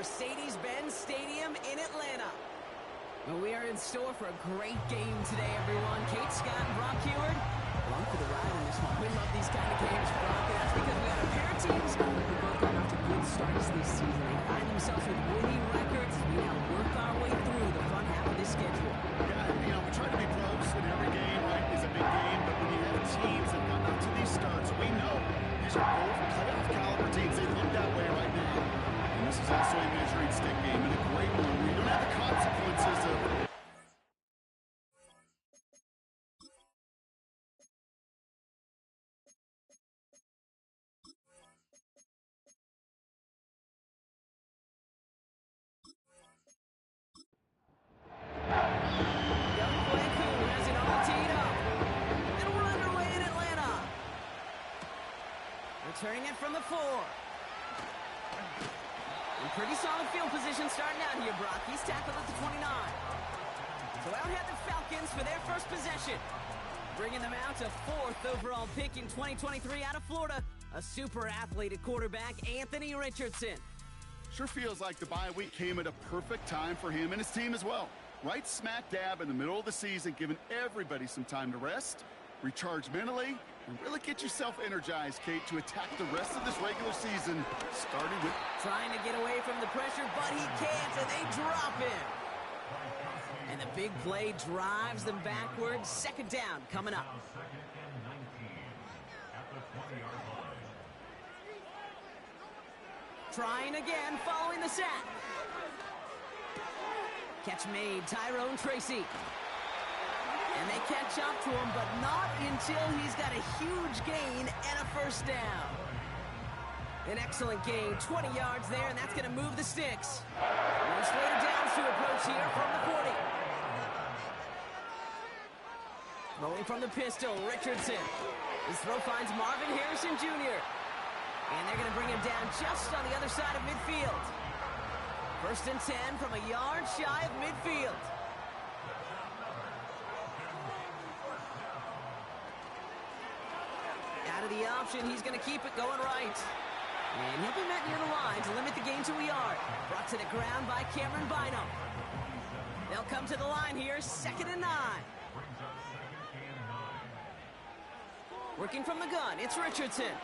Mercedes-Benz Stadium in Atlanta. Well, we are in store for a great game today, everyone. Kate Scott and Brock Huard, along for the ride in this one. We love these kind of games, Brock, and that's because we got a pair of teams who both got off to good starts this season. They find themselves with winning records as we now work our way through the front half of this schedule. Yeah, we try to be close, and every game, right, is a big game, but when you have teams that got up to these starts, we know these are both playoff caliber teams. They look that way right now. And this is also a measuring stick game, and a great one. We don't have the consequences of... Turning it from the 4. In pretty solid field position starting out here, Brock. He's tackled at the 29. So out head the Falcons for their first possession. Bringing them out to 4th overall pick in 2023 out of Florida. A super athlete at quarterback, Anthony Richardson. Sure feels like the bye week came at a perfect time for him and his team as well. Right smack dab in the middle of the season, giving everybody some time to rest, recharge mentally, and really get yourself energized, Kate, to attack the rest of this regular season, starting with... Trying to get away from the pressure, but he can't, and they drop him. And the big play drives them backwards. Second down coming up. Trying again, following the sack. Catch made, Tyrone Tracy. And they catch up to him, but not until he's got a huge gain and a first down. An excellent gain, 20 yards there, and that's going to move the sticks. And Slater Downs to approach here from the 40. Rolling from the pistol, Richardson. His throw finds Marvin Harrison Jr. And they're going to bring him down just on the other side of midfield. First and 10 from a yard shy of midfield. Out of the option, he's going to keep it going right. And he'll be met near the line to limit the gain to a yard. Brought to the ground by Cameron Bynum. They'll come to the line here, 2nd and 9. Working from the gun, it's Richardson.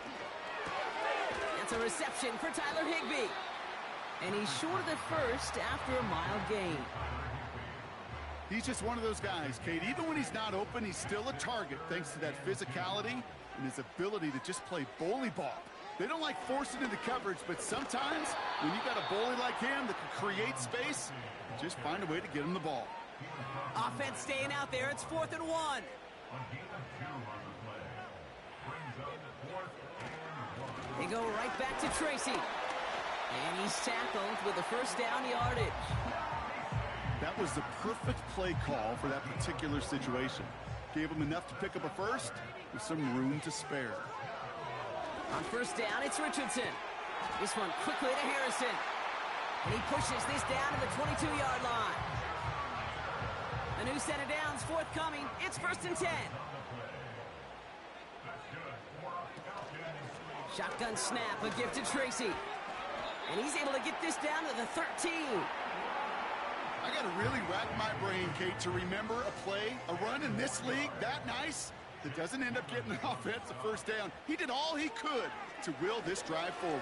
That's a reception for Tyler Higbee. And he's short of the first after a mild gain. He's just one of those guys, Kate. Even when he's not open, he's still a target thanks to that physicality and his ability to just play bully ball. They don't like forcing into coverage, but sometimes when you got a bully like him that can create space, just find a way to get him the ball. Offense staying out there. It's 4th and 1. They go right back to Tracy. And he's tackled with a first down yardage. That was the perfect play call for that particular situation. Gave him enough to pick up a first with some room to spare. On first down, it's Richardson. This one quickly to Harrison. And he pushes this down to the 22-yard line. A new set of downs forthcoming. It's 1st and 10. Shotgun snap, a gift to Tracy. And he's able to get this down to the 13. I got to really rack my brain, Kate, to remember a play, a run in this league that nice that doesn't end up getting an offensive first down. He did all he could to will this drive forward.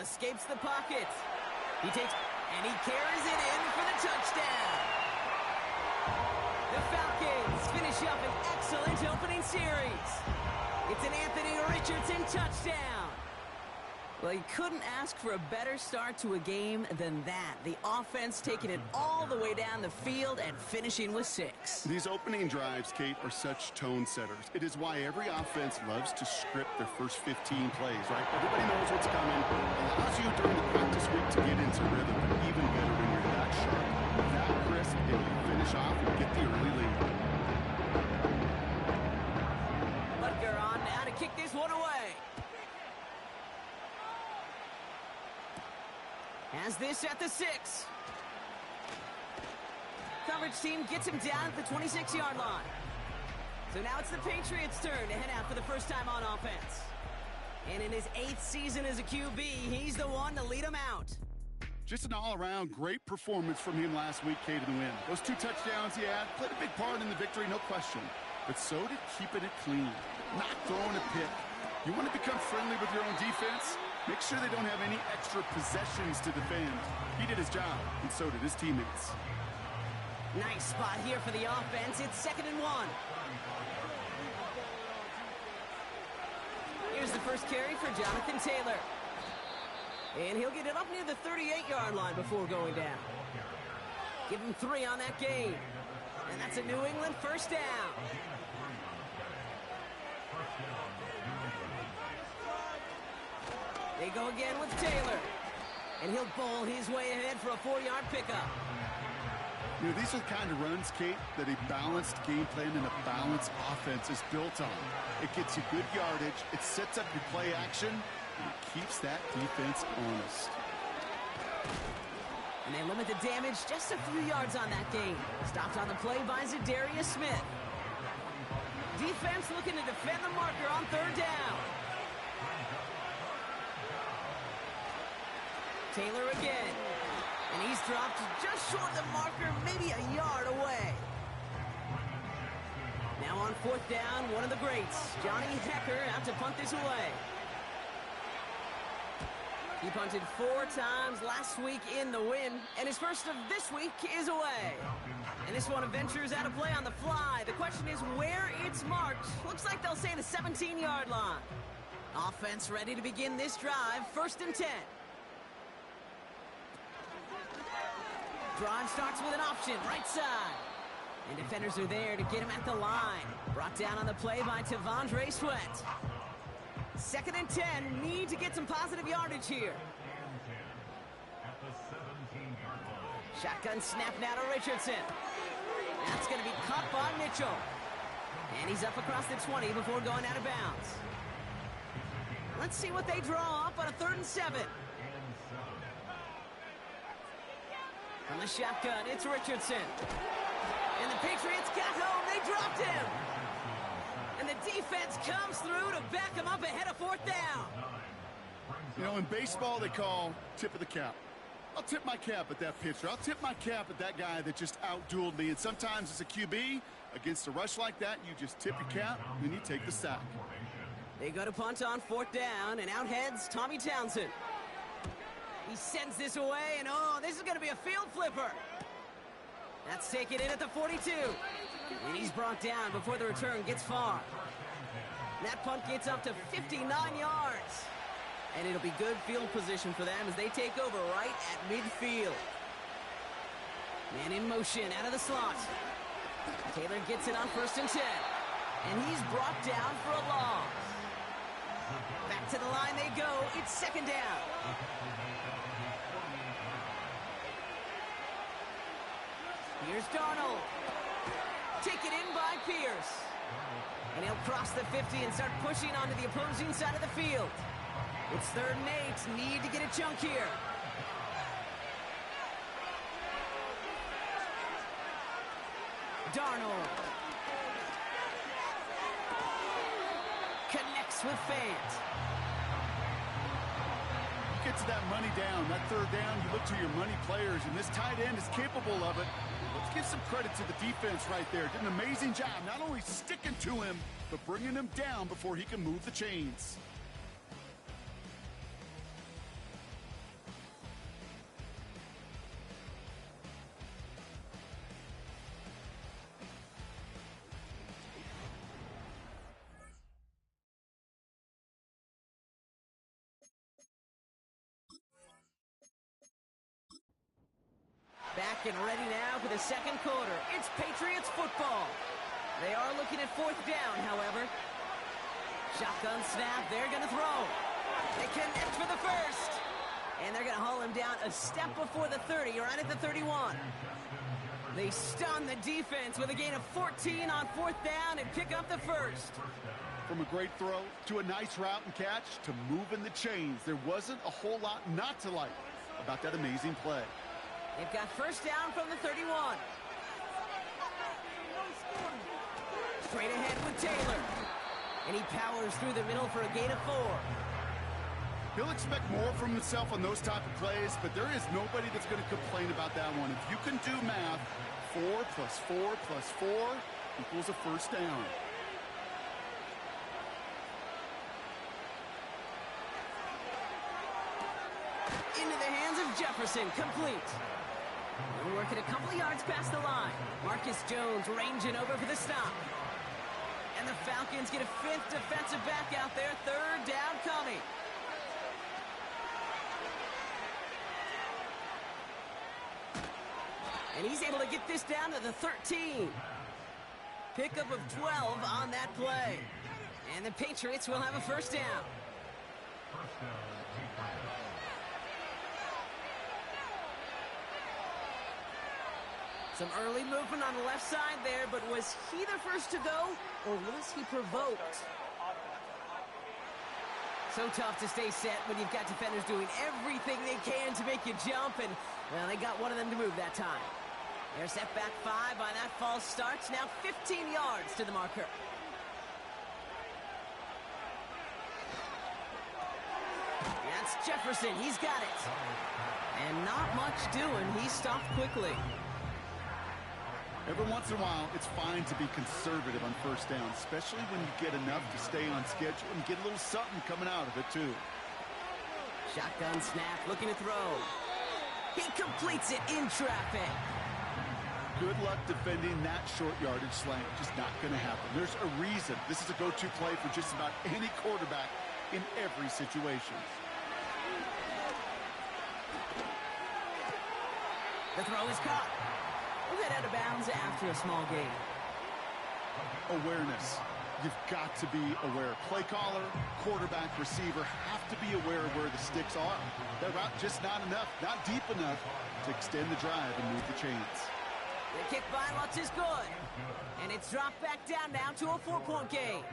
Escapes the pocket. He takes, and he carries it in for the touchdown. The Falcons finish up an excellent opening series. It's an Anthony Richardson touchdown. Well, you couldn't ask for a better start to a game than that. The offense taking it all the way down the field and finishing with 6. These opening drives, Kate, are such tone setters. It is why every offense loves to script their first 15 plays, right? Everybody knows what's coming. Allows you during the practice week to get into rhythm, but even better when you're that sharp, that crisp, and you finish off and get the early lead. Butker on now to kick this one away. Has this at the 6. Coverage team gets him down at the 26-yard line. So now it's the Patriots' turn to head out for the first time on offense. And in his 8th season as a QB, he's the one to lead him out. Just an all-around great performance from him last week, Kate, in the win. Those 2 touchdowns he had played a big part in the victory, no question. But so did keeping it clean, not throwing a pick. You want to become friendly with your own defense? Make sure they don't have any extra possessions to defend. He did his job, and so did his teammates. Nice spot here for the offense. It's 2nd and 1. Here's the first carry for Jonathan Taylor. And he'll get it up near the 38-yard line before going down. Give him 3 on that gain. And that's a New England first down. They go again with Taylor. And he'll bowl his way ahead for a 4-yard pickup. You know, these are the kind of runs, Kate, that a balanced game plan and a balanced offense is built on. It gets you good yardage, it sets up your play action, and it keeps that defense honest. And they limit the damage just a few yards on that gain. Stopped on the play by Zadarius Smith. Defense looking to defend the marker on 3rd down. Taylor again. And he's dropped just short of the marker, maybe a yard away. Now on 4th down, one of the greats, Johnny Hekker, out to punt this away. He punted 4 times last week in the win, and his first of this week is away. And this one ventures out of play on the fly. The question is where it's marked. Looks like they'll say the 17-yard line. Offense ready to begin this drive, 1st and 10. Drive starts with an option, right side. And defenders are there to get him at the line. Brought down on the play by T'Vondre Sweat. 2nd and 10, need to get some positive yardage here. Shotgun snap now to Richardson. That's going to be caught by Mitchell. And he's up across the 20 before going out of bounds. Let's see what they draw up on a 3rd and 7. From the shotgun, it's Richardson. And the Patriots got home. They dropped him. And the defense comes through to back him up ahead of 4th down. You know, in baseball, they call tip of the cap. I'll tip my cap at that pitcher. I'll tip my cap at that guy that just outdueled me. And sometimes as a QB, against a rush like that, you just tip your cap, and you take the sack. They go to punt on 4th down, and out heads Tommy Townsend. He sends this away, and oh, this is going to be a field flipper. That's taken in at the 42. And he's brought down before the return gets far. That punt gets up to 59 yards. And it'll be good field position for them as they take over right at midfield. Man in motion out of the slot. Taylor gets it on 1st and 10. And he's brought down for a loss. Back to the line they go. It's 2nd down. Here's Darnold. Taken in by Pierce. And he'll cross the 50 and start pushing onto the opposing side of the field. It's 3rd and 8. Need to get a chunk here. Darnold. Connects with Fant. You get to that money down, that 3rd down, you look to your money players, and this tight end is capable of it. Let's give some credit to the defense right there. Did an amazing job, not only sticking to him, but bringing him down before he can move the chains. Back and ready now for the 2nd quarter. It's Patriots football. They are looking at 4th down, however. Shotgun snap, they're going to throw. They connect for the 1st. And they're going to haul him down a step before the 30, right at the 31. They stun the defense with a gain of 14 on 4th down and pick up the 1st. From a great throw to a nice route and catch to moving the chains, there wasn't a whole lot not to like about that amazing play. They've got 1st down from the 31. Straight ahead with Taylor. And he powers through the middle for a gain of 4. He'll expect more from himself on those type of plays, but there is nobody that's going to complain about that one. If you can do math, 4 plus 4 plus 4 equals a first down. Into the hands of Jefferson, complete. We're working a couple of yards past the line. Marcus Jones ranging over for the stop. And the Falcons get a 5th defensive back out there. 3rd down coming. And he's able to get this down to the 13. Pickup of 12 on that play. And the Patriots will have a first down. Some early movement on the left side there, but was he the first to go, or was he provoked? So tough to stay set when you've got defenders doing everything they can to make you jump, and, well, they got one of them to move that time. They're set back 5 by that false start. Now 15 yards to the marker. That's Jefferson. He's got it. And not much doing. He stopped quickly. Every once in a while, it's fine to be conservative on first down, especially when you get enough to stay on schedule and get a little something coming out of it, too. Shotgun snap, looking to throw. He completes it in traffic. Good luck defending that short yardage slant. Just not going to happen. There's a reason this is a go-to play for just about any quarterback in every situation. The throw is caught. We'll head out of bounds after a small gain. Awareness. You've got to be aware. Play caller, quarterback, receiver have to be aware of where the sticks are. That route just not enough, not deep enough to extend the drive and move the chains. The kick by Lutz is good. And it's dropped back down now to a 4-point game.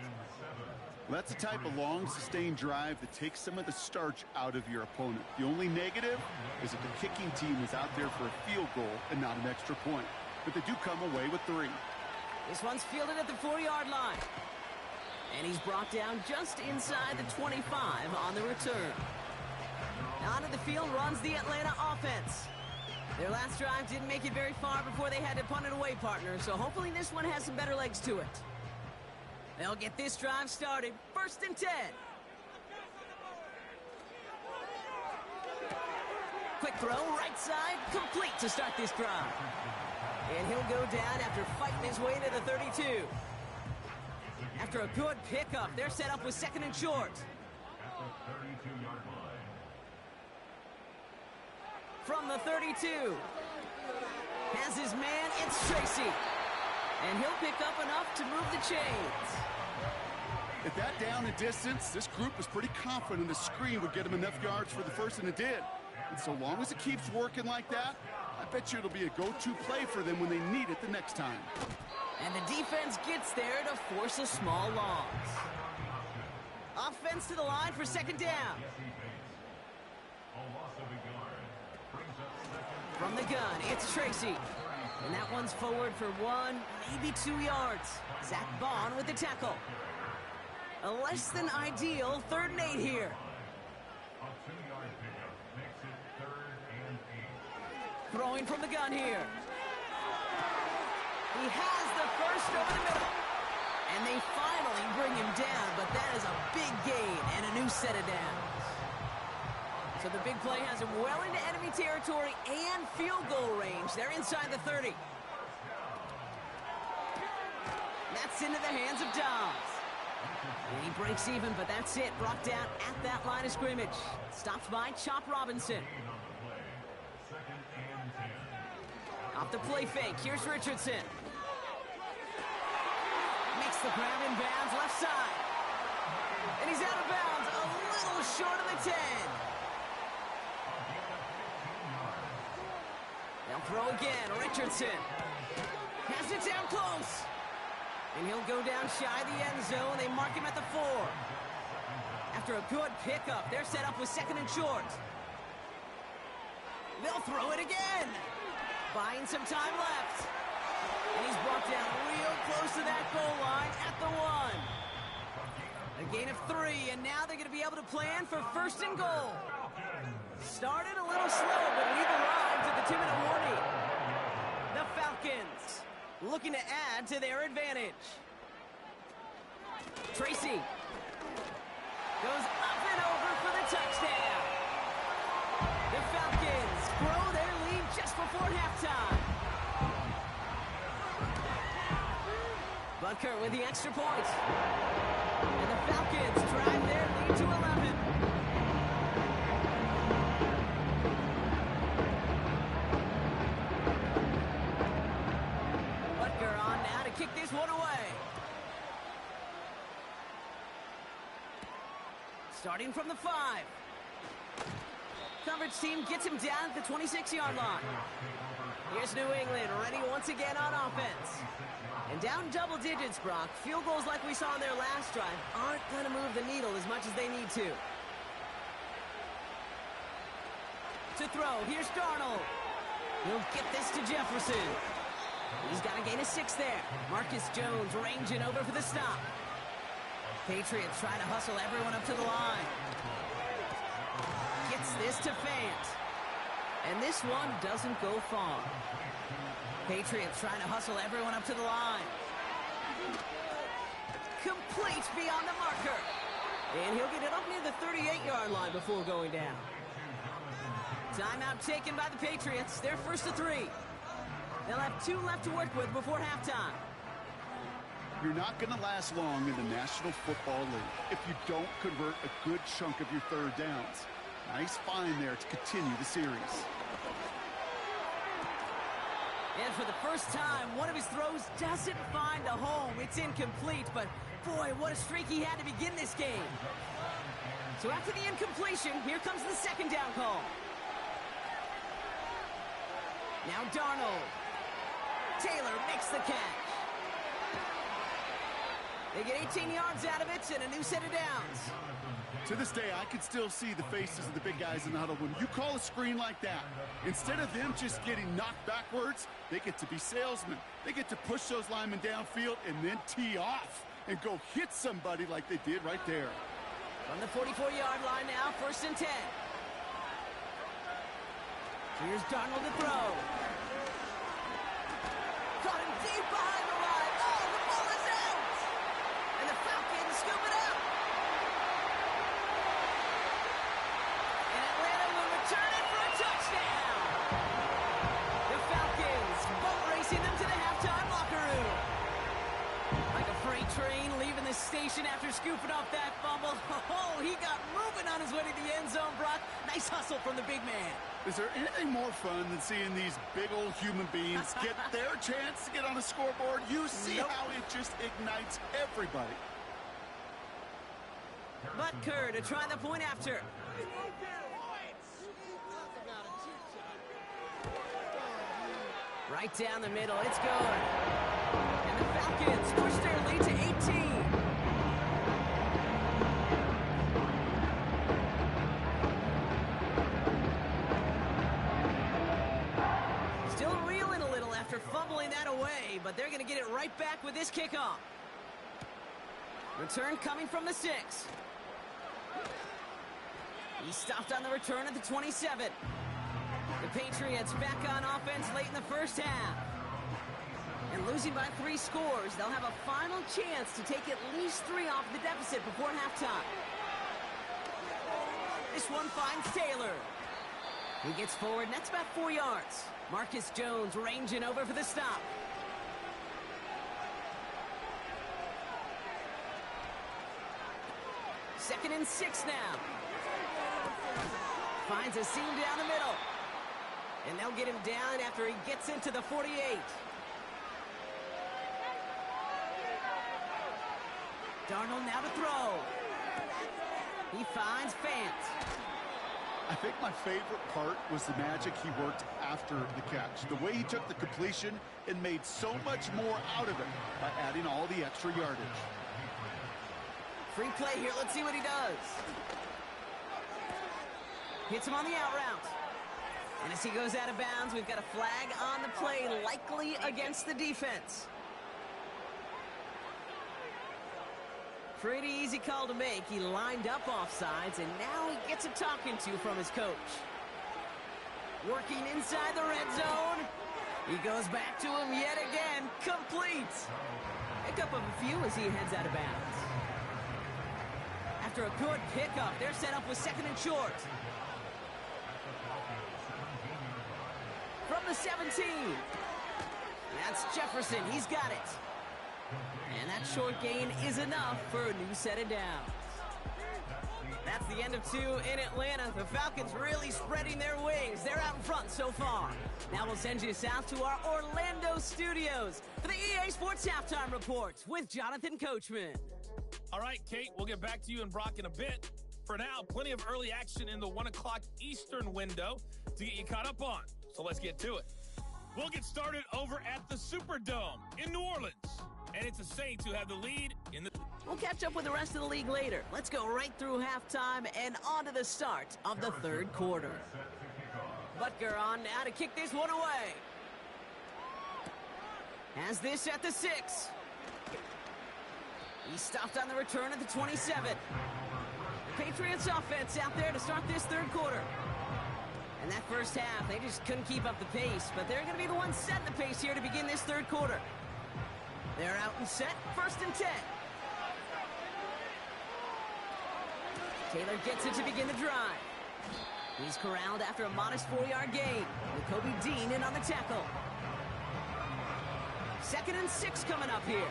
That's the type of long, sustained drive that takes some of the starch out of your opponent. The only negative is that the kicking team is out there for a field goal and not an extra point. But they do come away with 3. This one's fielded at the 4-yard line. And he's brought down just inside the 25 on the return. Onto the field runs the Atlanta offense. Their last drive didn't make it very far before they had to punt it away, partner, so hopefully this one has some better legs to it. They'll get this drive started. 1st and 10. Quick throw, right side, complete to start this drive. And he'll go down after fighting his way to the 32. After a good pickup, they're set up with 2nd and short. From the 32. Has his man, it's Tracy. And he'll pick up enough to move the chains. At that down and distance, this group was pretty confident the screen would get him enough yards for the first, and it did. And so long as it keeps working like that, I bet you it'll be a go-to play for them when they need it the next time. And the defense gets there to force a small loss. Offense to the line for 2nd down. From the gun, it's Tracy. And that one's forward for 1, maybe 2 yards. Zach Bond with the tackle. A less than ideal 3rd and 8 here. Throwing from the gun here. He has the first over the middle. And they finally bring him down, but that is a big gain and a new set of downs. So the big play has him well into enemy territory and field goal range. They're inside the 30. That's into the hands of Dobbs. And he breaks even, but that's it. Brought down at that line of scrimmage. Stopped by Chop Robinson. Off the play fake. Here's Richardson. Makes the grab in bounds left side. And he's out of bounds a little short of the 10. They'll throw again. Richardson has it down close. And he'll go down shy of the end zone. They mark him at the 4. After a good pickup, they're set up with 2nd and short. They'll throw it again. Buying some time left. And he's brought down real close to that goal line at the 1. gain of 3, and now they're going to be able to plan for first and goal. Started a little slow, but we've arrived at the 2-minute warning. The Falcons looking to add to their advantage. Tracy goes up and over for the touchdown. The Falcons grow their lead just before halftime. Butker with the extra point. And the Falcons drive their lead to 11. Butker on now to kick this one away. Starting from the 5. Coverage team gets him down at the 26-yard line. Here's New England ready once again on offense. And down double digits, Brock. Field goals like we saw on their last drive aren't going to move the needle as much as they need to. To throw, here's Darnold. He'll get this to Jefferson. He's got a gain of 6 there. Marcus Jones ranging over for the stop. Patriots try to hustle everyone up to the line. Gets this to Fant. And this one doesn't go far. Patriots trying to hustle everyone up to the line. Complete beyond the marker. And he'll get it up near the 38-yard line before going down. Timeout taken by the Patriots. They're first to 3. They'll have 2 left to work with before halftime. You're not going to last long in the National Football League if you don't convert a good chunk of your third downs. Nice find there to continue the series. And for the first time, one of his throws doesn't find a home. It's incomplete, but boy, what a streak he had to begin this game. So after the incompletion, here comes the second down call. Now Darnold. Taylor makes the catch. They get 18 yards out of it and a new set of downs. To this day, I can still see the faces of the big guys in the huddle. When you call a screen like that, instead of them just getting knocked backwards, they get to be salesmen. They get to push those linemen downfield and then tee off and go hit somebody like they did right there. From the 44-yard line now, first and 10. Here's Darnold to throw. Caught him deep behind the line. Oh, the ball is out! And the Falcons scoop it up. And Atlanta will return it for a touchdown. The Falcons boat racing them to the halftime locker room. Like a freight train leaving the station after scooping off that fumble. Oh, he got moving on his way to the end zone, Brock. Nice hustle from the big man. Is there anything more fun than seeing these big old human beings get their chance to get on a scoreboard? You see how it just ignites everybody. Butker to try the point after. Right down the middle, it's good. And the Falcons push their lead to 18. Still reeling a little after fumbling that away, but they're going to get it right back with this kickoff. Return coming from the 6. He stopped on the return at the 27. The Patriots back on offense late in the first half. And losing by 3 scores, they'll have a final chance to take at least 3 off the deficit before halftime. This one finds Taylor. He gets forward, and that's about 4 yards. Marcus Jones ranging over for the stop. Second and 6 now. Finds a seam down the middle. And they'll get him down after he gets into the 48. Darnold now to throw. He finds Fant. I think my favorite part was the magic he worked after the catch. The way he took the completion and made so much more out of it by adding all the extra yardage. Free play here. Let's see what he does. Hits him on the out route. And as he goes out of bounds, we've got a flag on the play, likely against the defense. Pretty easy call to make. He lined up offsides, and now he gets a talking to from his coach. Working inside the red zone. He goes back to him yet again. Complete. Pickup of a few as he heads out of bounds. After a good pickup, they're set up with 2nd and short. From the 17. That's Jefferson. He's got it. And that short gain is enough for a new set of downs. That's the end of 2 in Atlanta. The Falcons really spreading their wings. They're out in front so far. Now we'll send you south to our Orlando studios for the EA Sports Halftime Report with Jonathan Coachman. All right, Kate, we'll get back to you and Brock in a bit. For now, plenty of early action in the 1 o'clock Eastern window to get you caught up on. So let's get to it. We'll get started over at the Superdome in New Orleans. And it's the Saints who have the lead in the... We'll catch up with the rest of the league later. Let's go right through halftime and on to the start of the 3rd quarter. Butker on now to kick this one away. Has this at the 6. He stopped on the return at the 27. The Patriots offense out there to start this 3rd quarter. And that first half, they just couldn't keep up the pace, but they're going to be the ones setting the pace here to begin this 3rd quarter. They're out and set, 1st and 10. Taylor gets it to begin the drive. He's corralled after a modest 4-yard gain, with Kobe Dean in on the tackle. 2nd and 6 coming up here.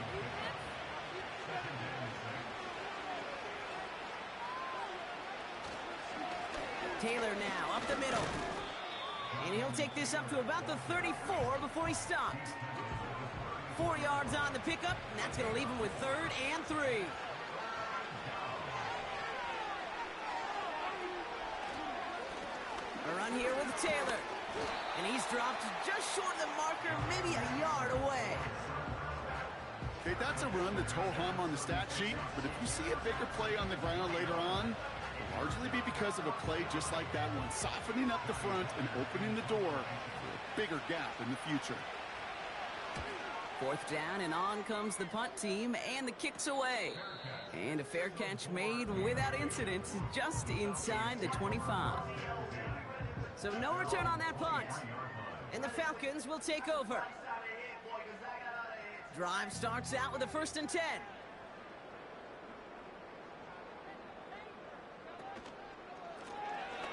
Taylor now up the middle. And he'll take this up to about the 34 before he stopped. 4 yards on the pickup, and that's going to leave him with 3rd and 3. A run here with Taylor. And he's dropped just short of the marker, maybe a yard away. Okay, that's a run that's ho-hum on the stat sheet, but if you see a bigger play on the ground later on, it'll largely be because of a play just like that one, softening up the front and opening the door for a bigger gap in the future. 4th down, and on comes the punt team, and the kick's away. And a fair catch made without incident just inside the 25. So no return on that punt. And the Falcons will take over. Drive starts out with a 1st and 10.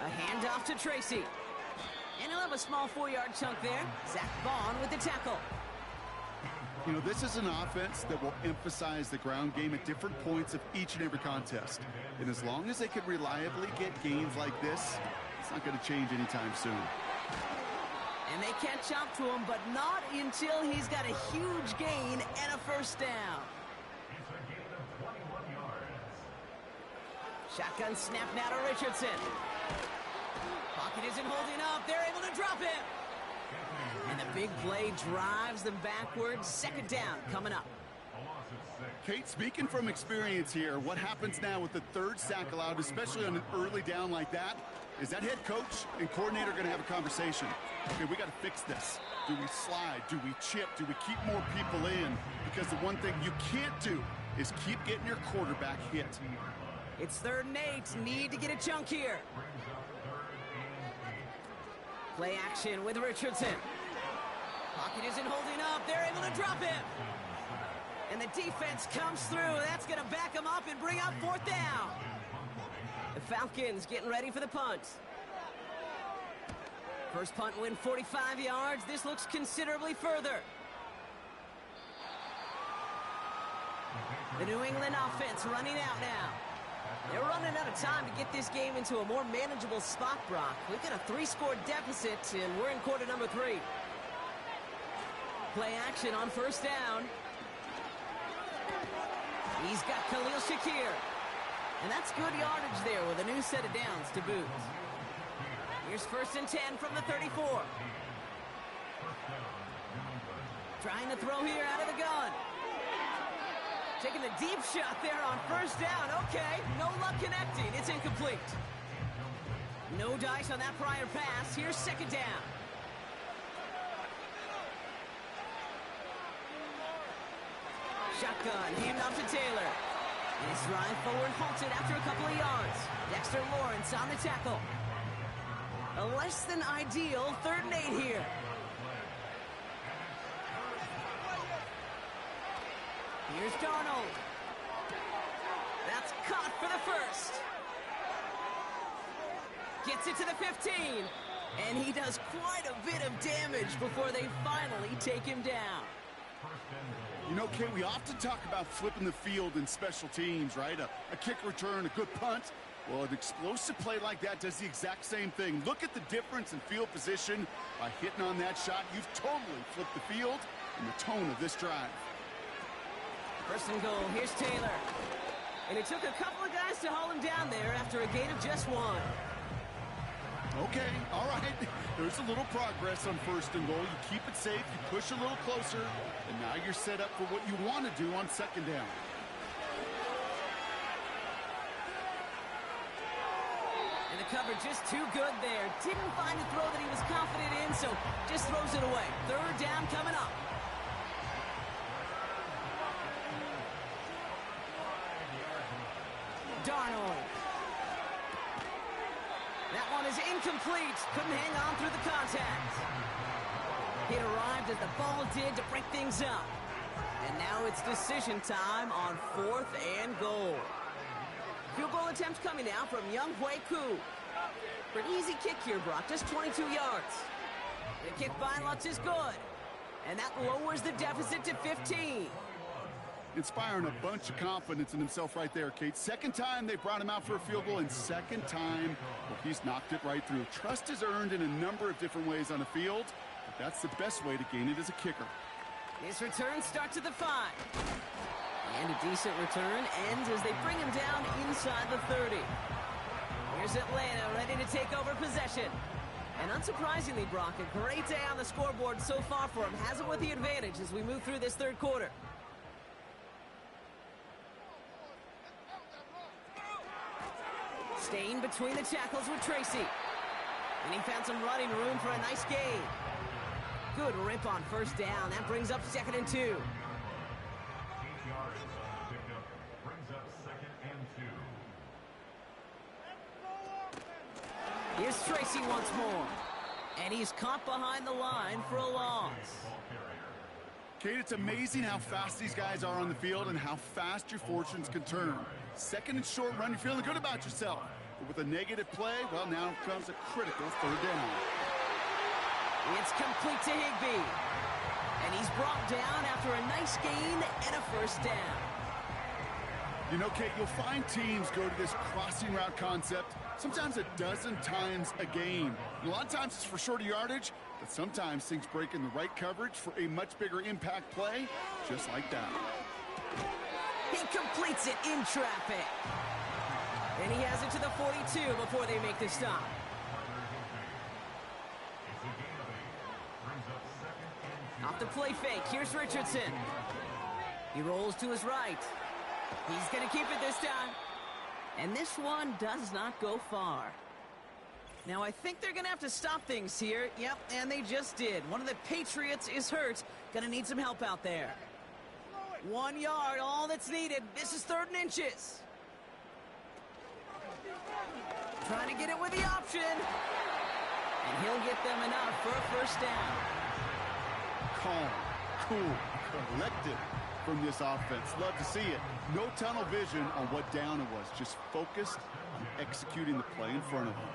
A handoff to Tracy. And he'll have a small 4-yard chunk there. Zach Vaughn with the tackle. You know, this is an offense that will emphasize the ground game at different points of each and every contest. And as long as they can reliably get gains like this, it's not going to change anytime soon. And they catch up to him, but not until he's got a huge gain and a 1st down. Shotgun snap now to Richardson. Pocket isn't holding up. They're able to drop him. And the big play drives them backwards. 2nd down coming up. Kate, speaking from experience here, what happens now with the 3rd sack allowed, especially on an early down like that, is that head coach and coordinator going to have a conversation. Okay, we got to fix this. Do we slide? Do we chip? Do we keep more people in? Because the one thing you can't do is keep getting your quarterback hit. It's 3rd and 8. Need to get a chunk here. Play action with Richardson. Pocket isn't holding up. They're able to drop him. And the defense comes through. That's going to back him up and bring up 4th down. The Falcons getting ready for the punt. First punt win 45 yards. This looks considerably further. The New England offense running out now. They're running out of time to get this game into a more manageable spot, Brock. We've got a 3-score deficit, and we're in quarter number 3. Play action on 1st down. He's got Khalil Shakir. And that's good yardage there with a new set of downs to boot. Here's 1st and 10 from the 34. Trying to throw here out of the gun. Taking the deep shot there on 1st down. Okay, no luck connecting. It's incomplete. No dice on that prior pass. Here's 2nd down. Shotgun, hand off to Taylor. And his drive forward halted after a couple of yards. Dexter Lawrence on the tackle. A less than ideal 3rd and 8 here. Here's Darnold. That's caught for the first. Gets it to the 15. And he does quite a bit of damage before they finally take him down. You know, Kate, we often talk about flipping the field in special teams, right? A kick return, a good punt. Well, an explosive play like that does the exact same thing. Look at the difference in field position. By hitting on that shot, you've totally flipped the field and the tone of this drive. 1st and goal. Here's Taylor. And it took a couple of guys to haul him down there after a gain of just 1. Okay, all right. There's a little progress on 1st and goal. You keep it safe, you push a little closer, and now you're set up for what you want to do on 2nd down. And the cover just too good there. Didn't find a throw that he was confident in, so just throws it away. 3rd down coming up. Darnold. That one is incomplete. Couldn't hang on through the contact. It arrived as the ball did to break things up. And now it's decision time on 4th and goal. Field goal attempt coming now from Younghoe Koo. For an easy kick here, Brock, just 22 yards. The kick by Lutz is good. And that lowers the deficit to 15. Inspiring a bunch of confidence in himself right there, Kate. 2nd time they brought him out for a field goal, and 2nd time, well, he's knocked it right through. Trust is earned in a number of different ways on the field, but that's the best way to gain it as a kicker. His return starts at the 5. And a decent return ends as they bring him down inside the 30. Here's Atlanta ready to take over possession. And unsurprisingly, Brock, a great day on the scoreboard so far for him. Has it with the advantage as we move through this 3rd quarter. Staying between the tackles with Tracy. And he found some running room for a nice gain. Good rip on 1st down. That brings up 2nd and 2. 8 yards on the pickup. Brings up 2nd and 2. Here's Tracy once more. And he's caught behind the line for a loss. Kate, it's amazing how fast these guys are on the field and how fast your fortunes can turn. 2nd and short run, you're feeling good about yourself. But with a negative play, well, now comes a critical 3rd down. It's complete to Higbee. And he's brought down after a nice gain and a 1st down. You know, Kate, you'll find teams go to this crossing route concept sometimes a dozen times a game. And a lot of times it's for shorter yardage, but sometimes things break in the right coverage for a much bigger impact play, just like that. He completes it in traffic. And he has it to the 42 before they make the stop. Off the play fake, here's Richardson. He rolls to his right. He's going to keep it this time. And this one does not go far. Now, I think they're going to have to stop things here. Yep, and they just did. One of the Patriots is hurt. Going to need some help out there. 1 yard, all that's needed. This is 3rd and inches. Trying to get it with the option. And he'll get them enough for a 1st down. Calm, cool, collected from this offense. Love to see it. No tunnel vision on what down it was. Just focused on executing the play in front of them.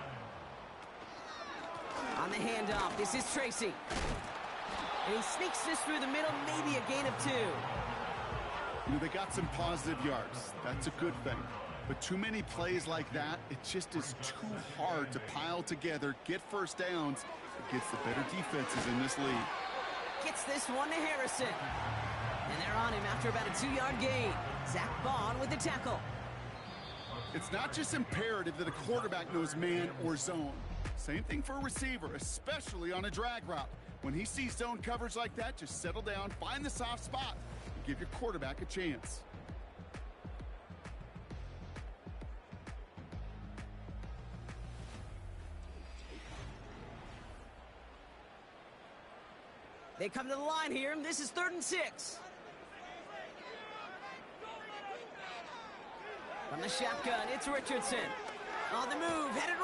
On the handoff, this is Tracy. And he sneaks this through the middle, maybe a gain of 2. You know, they got some positive yards. That's a good thing. But too many plays like that, it just is too hard to pile together, get 1st downs against the better defenses in this league. Gets this one to Harrison. And they're on him after about a 2-yard gain. Zach Bond with the tackle. It's not just imperative that a quarterback knows man or zone. Same thing for a receiver, especially on a drag route. When he sees zone coverage like that, just settle down, find the soft spot, and give your quarterback a chance. They come to the line here. This is 3rd and 6. From the shotgun, it's Richardson. On the move, headed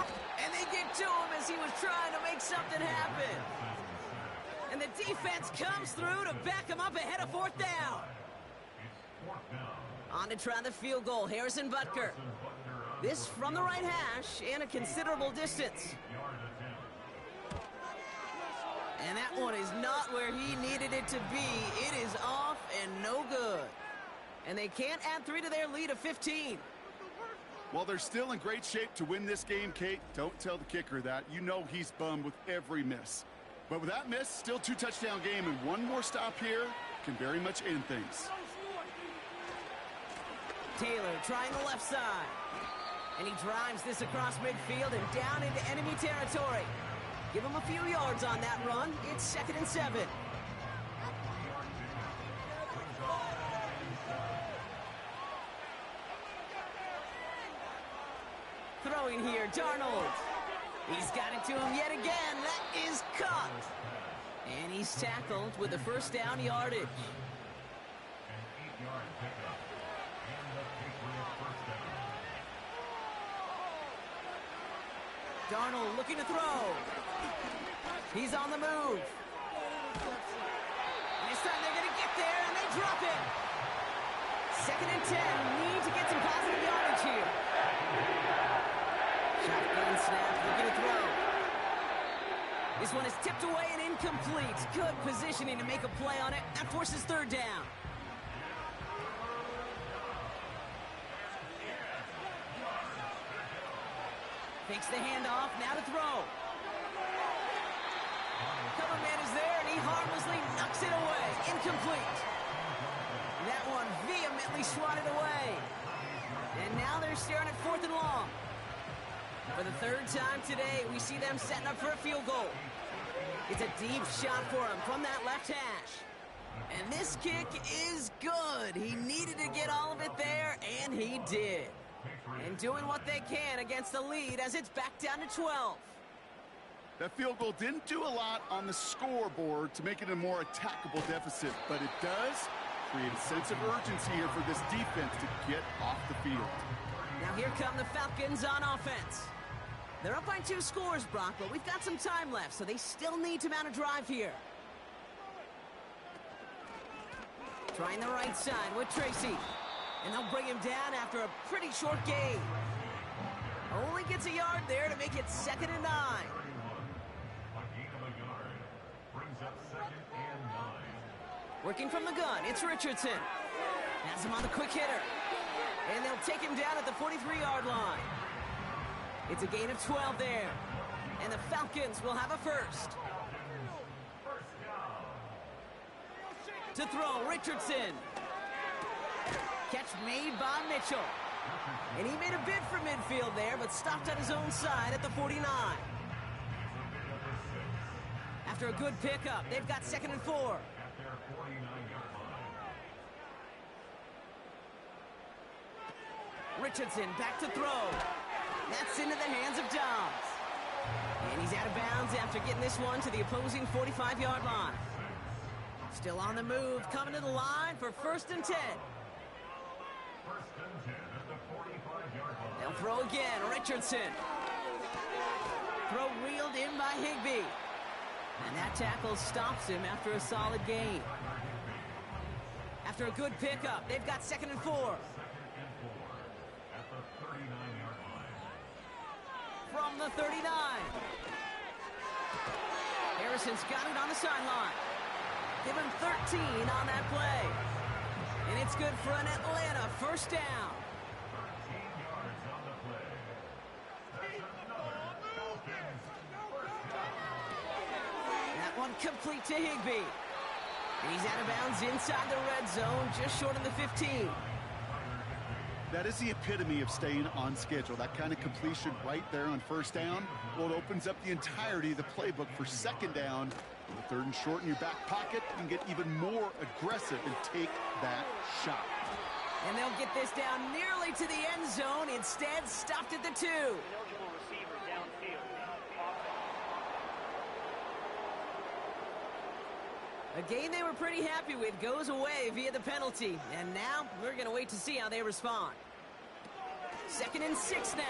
and they get to him as he was trying to make something happen. And the defense comes through to back him up ahead of fourth down. On to try the field goal, Harrison Butker. This from the right hash and a considerable distance. And that one is not where he needed it to be. It is off and no good. And they can't add 3 to their lead of 15. Well, they're still in great shape to win this game, Kate. Don't tell the kicker that. You know he's bummed with every miss. But with that miss, still 2-touchdown game, and one more stop here can very much end things. Taylor trying the left side. And he drives this across midfield and down into enemy territory. Give him a few yards on that run. It's 2nd and 7. Throwing here, Darnold. He's got it to him yet again. That is caught. And he's tackled with the first down yardage. An 8-yard pickup. And the victory of first down. Darnold looking to throw. He's on the move. And this time they're going to get there, and they drop it. 2nd and 10. Need to get some positive yardage here. Shotgun snap, looking to throw. This one is tipped away and incomplete. Good positioning to make a play on it. That forces 3rd down. Takes the handoff, now to throw. Cover man is there, and he harmlessly knocks it away. Incomplete. That one vehemently swatted away. And now they're staring at 4th and long. For the 3rd time today, we see them setting up for a field goal. It's a deep shot for him from that left hash. And this kick is good. He needed to get all of it there, and he did. And doing what they can against the lead as it's back down to 12. That field goal didn't do a lot on the scoreboard to make it a more attackable deficit, but it does create a sense of urgency here for this defense to get off the field. Now here come the Falcons on offense. They're up by 2 scores, Brock, but we've got some time left, so they still need to mount a drive here. Trying the right side with Tracy. And they'll bring him down after a pretty short gain. Only gets a yard there to make it 2nd and 9. A gain of a yard brings up 2nd and 9. Working from the gun, it's Richardson. Has him on the quick hitter. And they'll take him down at the 43-yard line. It's a gain of 12 there. And the Falcons will have a first. To throw, Richardson. Catch made by Mitchell. And he made a bid for midfield there, but stopped on his own side at the 49. After a good pickup, they've got 2nd and 4. At their 49-yard line. Richardson back to throw. That's into the hands of Dobbs. And he's out of bounds after getting this one to the opposing 45-yard line. Still on the move, coming to the line for 1st and 10. 1st and 10 at the 45-yard line. They'll throw again, Richardson. Throw reeled in by Higbee. And that tackle stops him after a solid gain. After a good pickup, they've got 2nd and 4. 2nd and 4 at the 39-yard line. From the 39. Harrison's got it on the sideline. Give him 13 on that play. And it's good for an Atlanta 1st down. 13 yards on the play. That's another Falcons 1st down. That one complete to Higbee. And he's out of bounds inside the red zone, just short of the 15. That is the epitome of staying on schedule. That kind of completion right there on 1st down. Well, it opens up the entirety of the playbook for 2nd down. With 3rd and short in your back pocket, you can get even more aggressive and take that shot. And they'll get this down nearly to the end zone. Instead, stopped at the 2. A game they were pretty happy with goes away via the penalty. And now we're going to wait to see how they respond. 2nd and 6 now.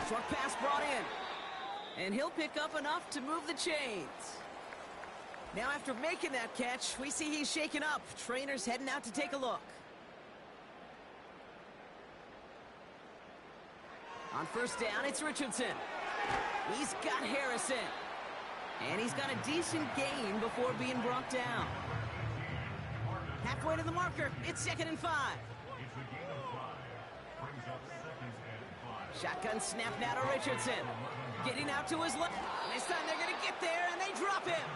Short pass brought in. And he'll pick up enough to move the chains. Now after making that catch, we see he's shaken up. Trainer's heading out to take a look. On 1st down, it's Richardson. He's got Harrison. And he's got a decent gain before being brought down. Halfway to the marker, it's 2nd and 5. Shotgun snap now to Richardson. Getting out to his left. This time they're going to get there, and they drop him.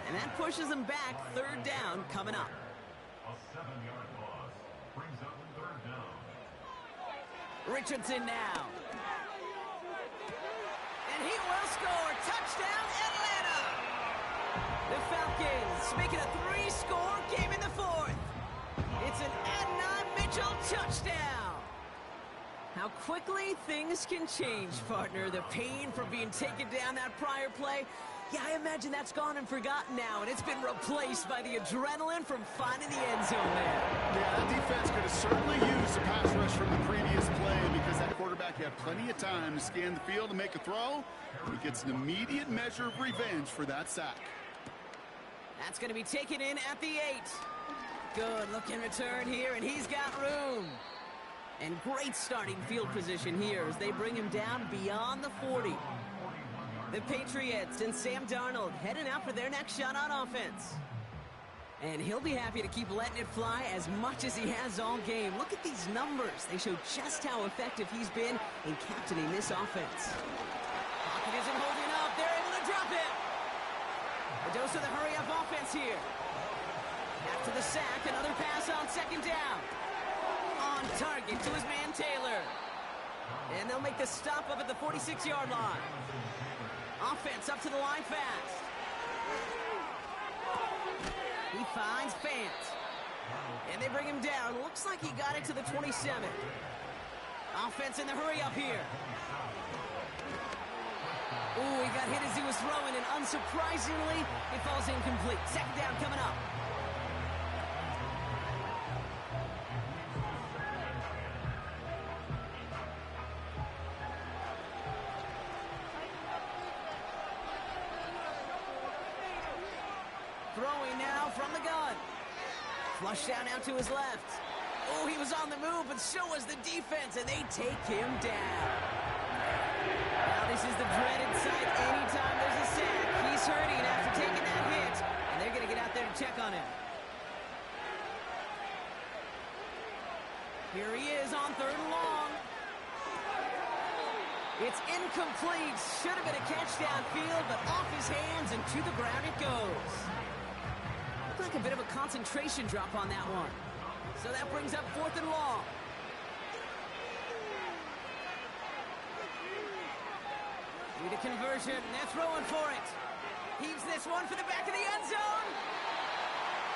And that pushes them back. 3rd down coming up. A 7-yard loss brings up 3rd down. Richardson now. And he will score. Touchdown, Atlanta! The Falcons make it a 3-score game in the 4th. It's an Adonai Mitchell touchdown. How quickly things can change, partner. The pain from being taken down that prior play, yeah, I imagine that's gone and forgotten now, and it's been replaced by the adrenaline from finding the end zone there. Yeah, that defense could have certainly used a pass rush from the previous play because that quarterback had plenty of time to scan the field and make a throw. He gets an immediate measure of revenge for that sack. That's going to be taken in at the 8. Good looking return here, and he's got room. And great starting field position here as they bring him down beyond the 40. The Patriots and Sam Darnold heading out for their next shot on offense. And he'll be happy to keep letting it fly as much as he has all game. Look at these numbers. They show just how effective he's been in captaining this offense. Pocket isn't holding up. They're able to drop it. A dose of the hurry-up offense here. After the sack, another pass on 2nd down. On target to his man Taylor. And they'll make the stop up at the 46-yard line. Offense up to the line fast. He finds Fant. And they bring him down. Looks like he got it to the 27. Offense in the hurry up here. Ooh, he got hit as he was throwing, and unsurprisingly, it falls incomplete. 2nd down coming up. Throwing now from the gun. Flush down out to his left. Oh, he was on the move, but so was the defense, and they take him down. Now this is the dreaded sight anytime there's a sack. He's hurting after taking that hit, and they're going to get out there to check on him. Here he is on 3rd and long. It's incomplete. Should have been a catch downfield, but off his hands and to the ground it goes. Looked like a bit of a concentration drop on that one. So that brings up 4th and long. Need a conversion. They're throwing for it. Heaves this one for the back of the end zone.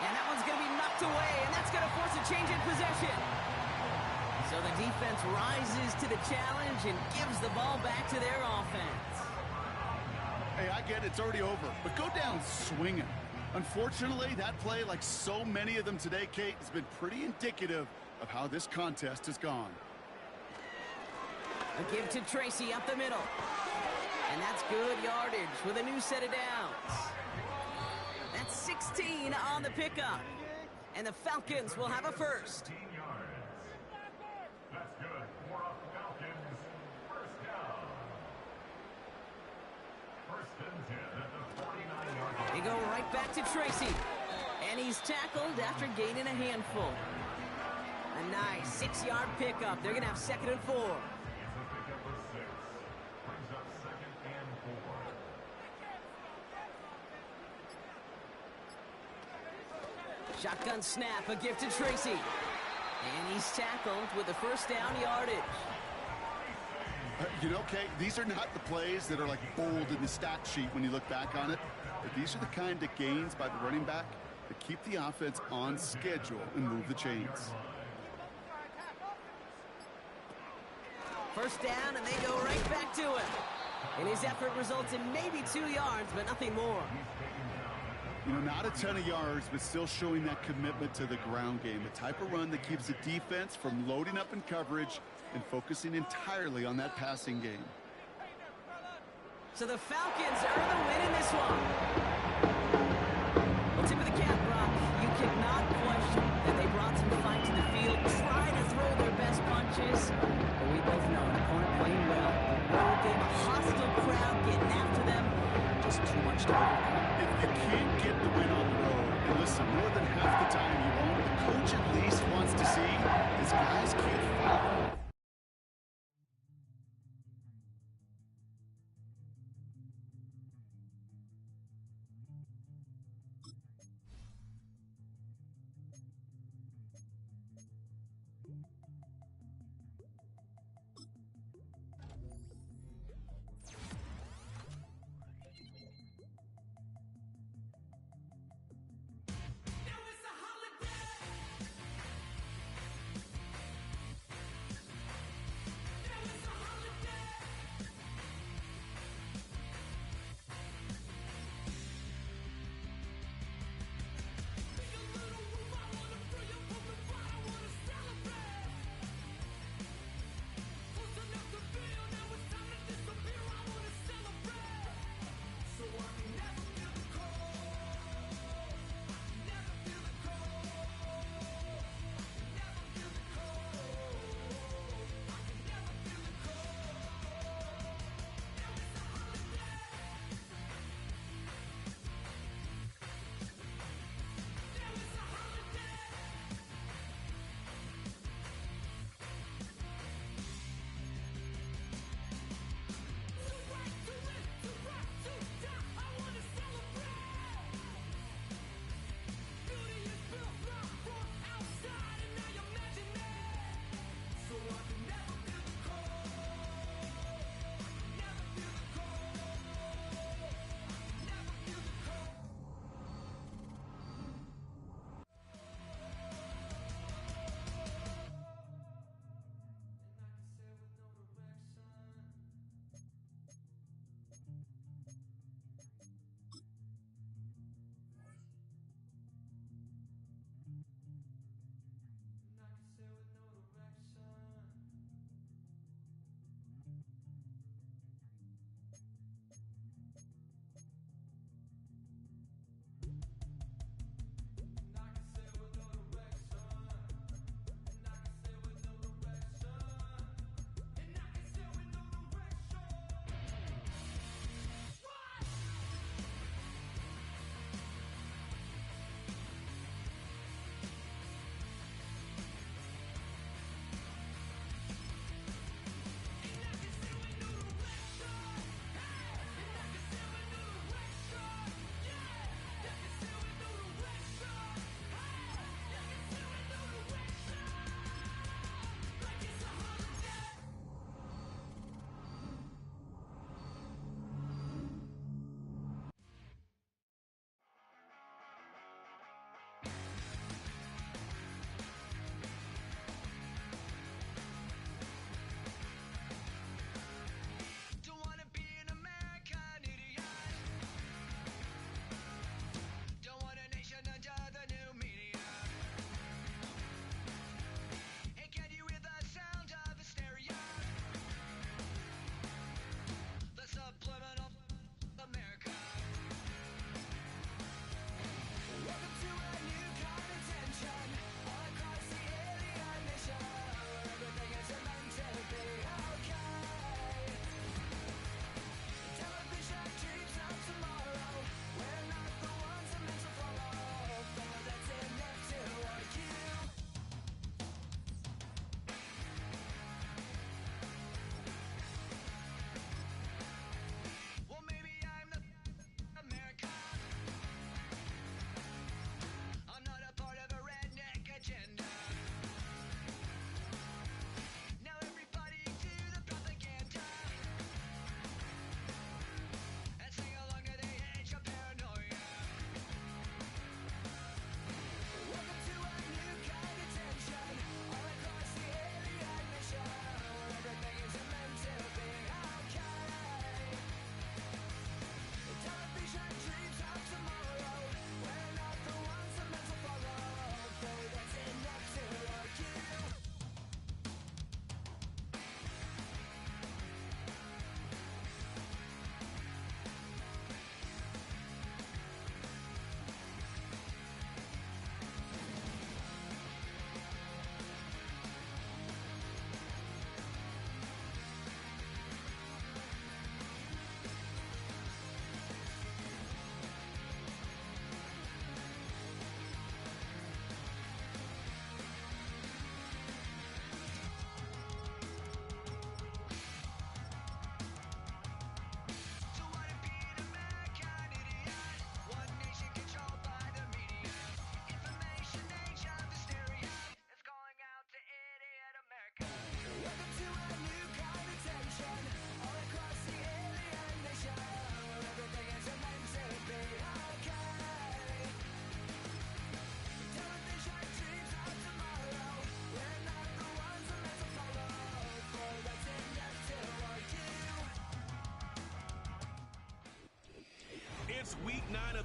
And that one's going to be knocked away, and that's going to force a change in possession. So the defense rises to the challenge and gives the ball back to their offense. Hey, I get it. It's already over. But go down swinging. Unfortunately, that play, like so many of them today, Kate, has been pretty indicative of how this contest has gone. A give to Tracy up the middle. And that's good yardage with a new set of downs. That's 16 on the pickup. And the Falcons will have a first. 15 yards. That's good for a Falcons 1st down. 1st and 10 at the 49-yard line. They go right back to Tracy. And he's tackled after gaining a handful. A nice 6-yard pickup. They're going to have 2nd and 4. It's a pickup of 6. Brings up 2nd and 4. Shotgun snap, a gift to Tracy. And he's tackled with the 1st down yardage. You know, Kate, these are not the plays that are like bold in the stat sheet when you look back on it. But these are the kind of gains by the running back that keep the offense on schedule and move the chains. 1st down, and they go right back to him. And his effort results in maybe 2 yards, but nothing more. You know, not a ton of yards, but still showing that commitment to the ground game. The type of run that keeps the defense from loading up in coverage and focusing entirely on that passing game. So the Falcons earn the win in this one. Well, tip of the cap, Brock. You cannot question that they brought some fight to the field, try to throw their best punches. But we both know an opponent playing well, road game, a hostile crowd getting after them, just too much to overcome. If you can't get the win on the road, and listen, more than half the time you won't, the coach at least wants to see his guys can't foul.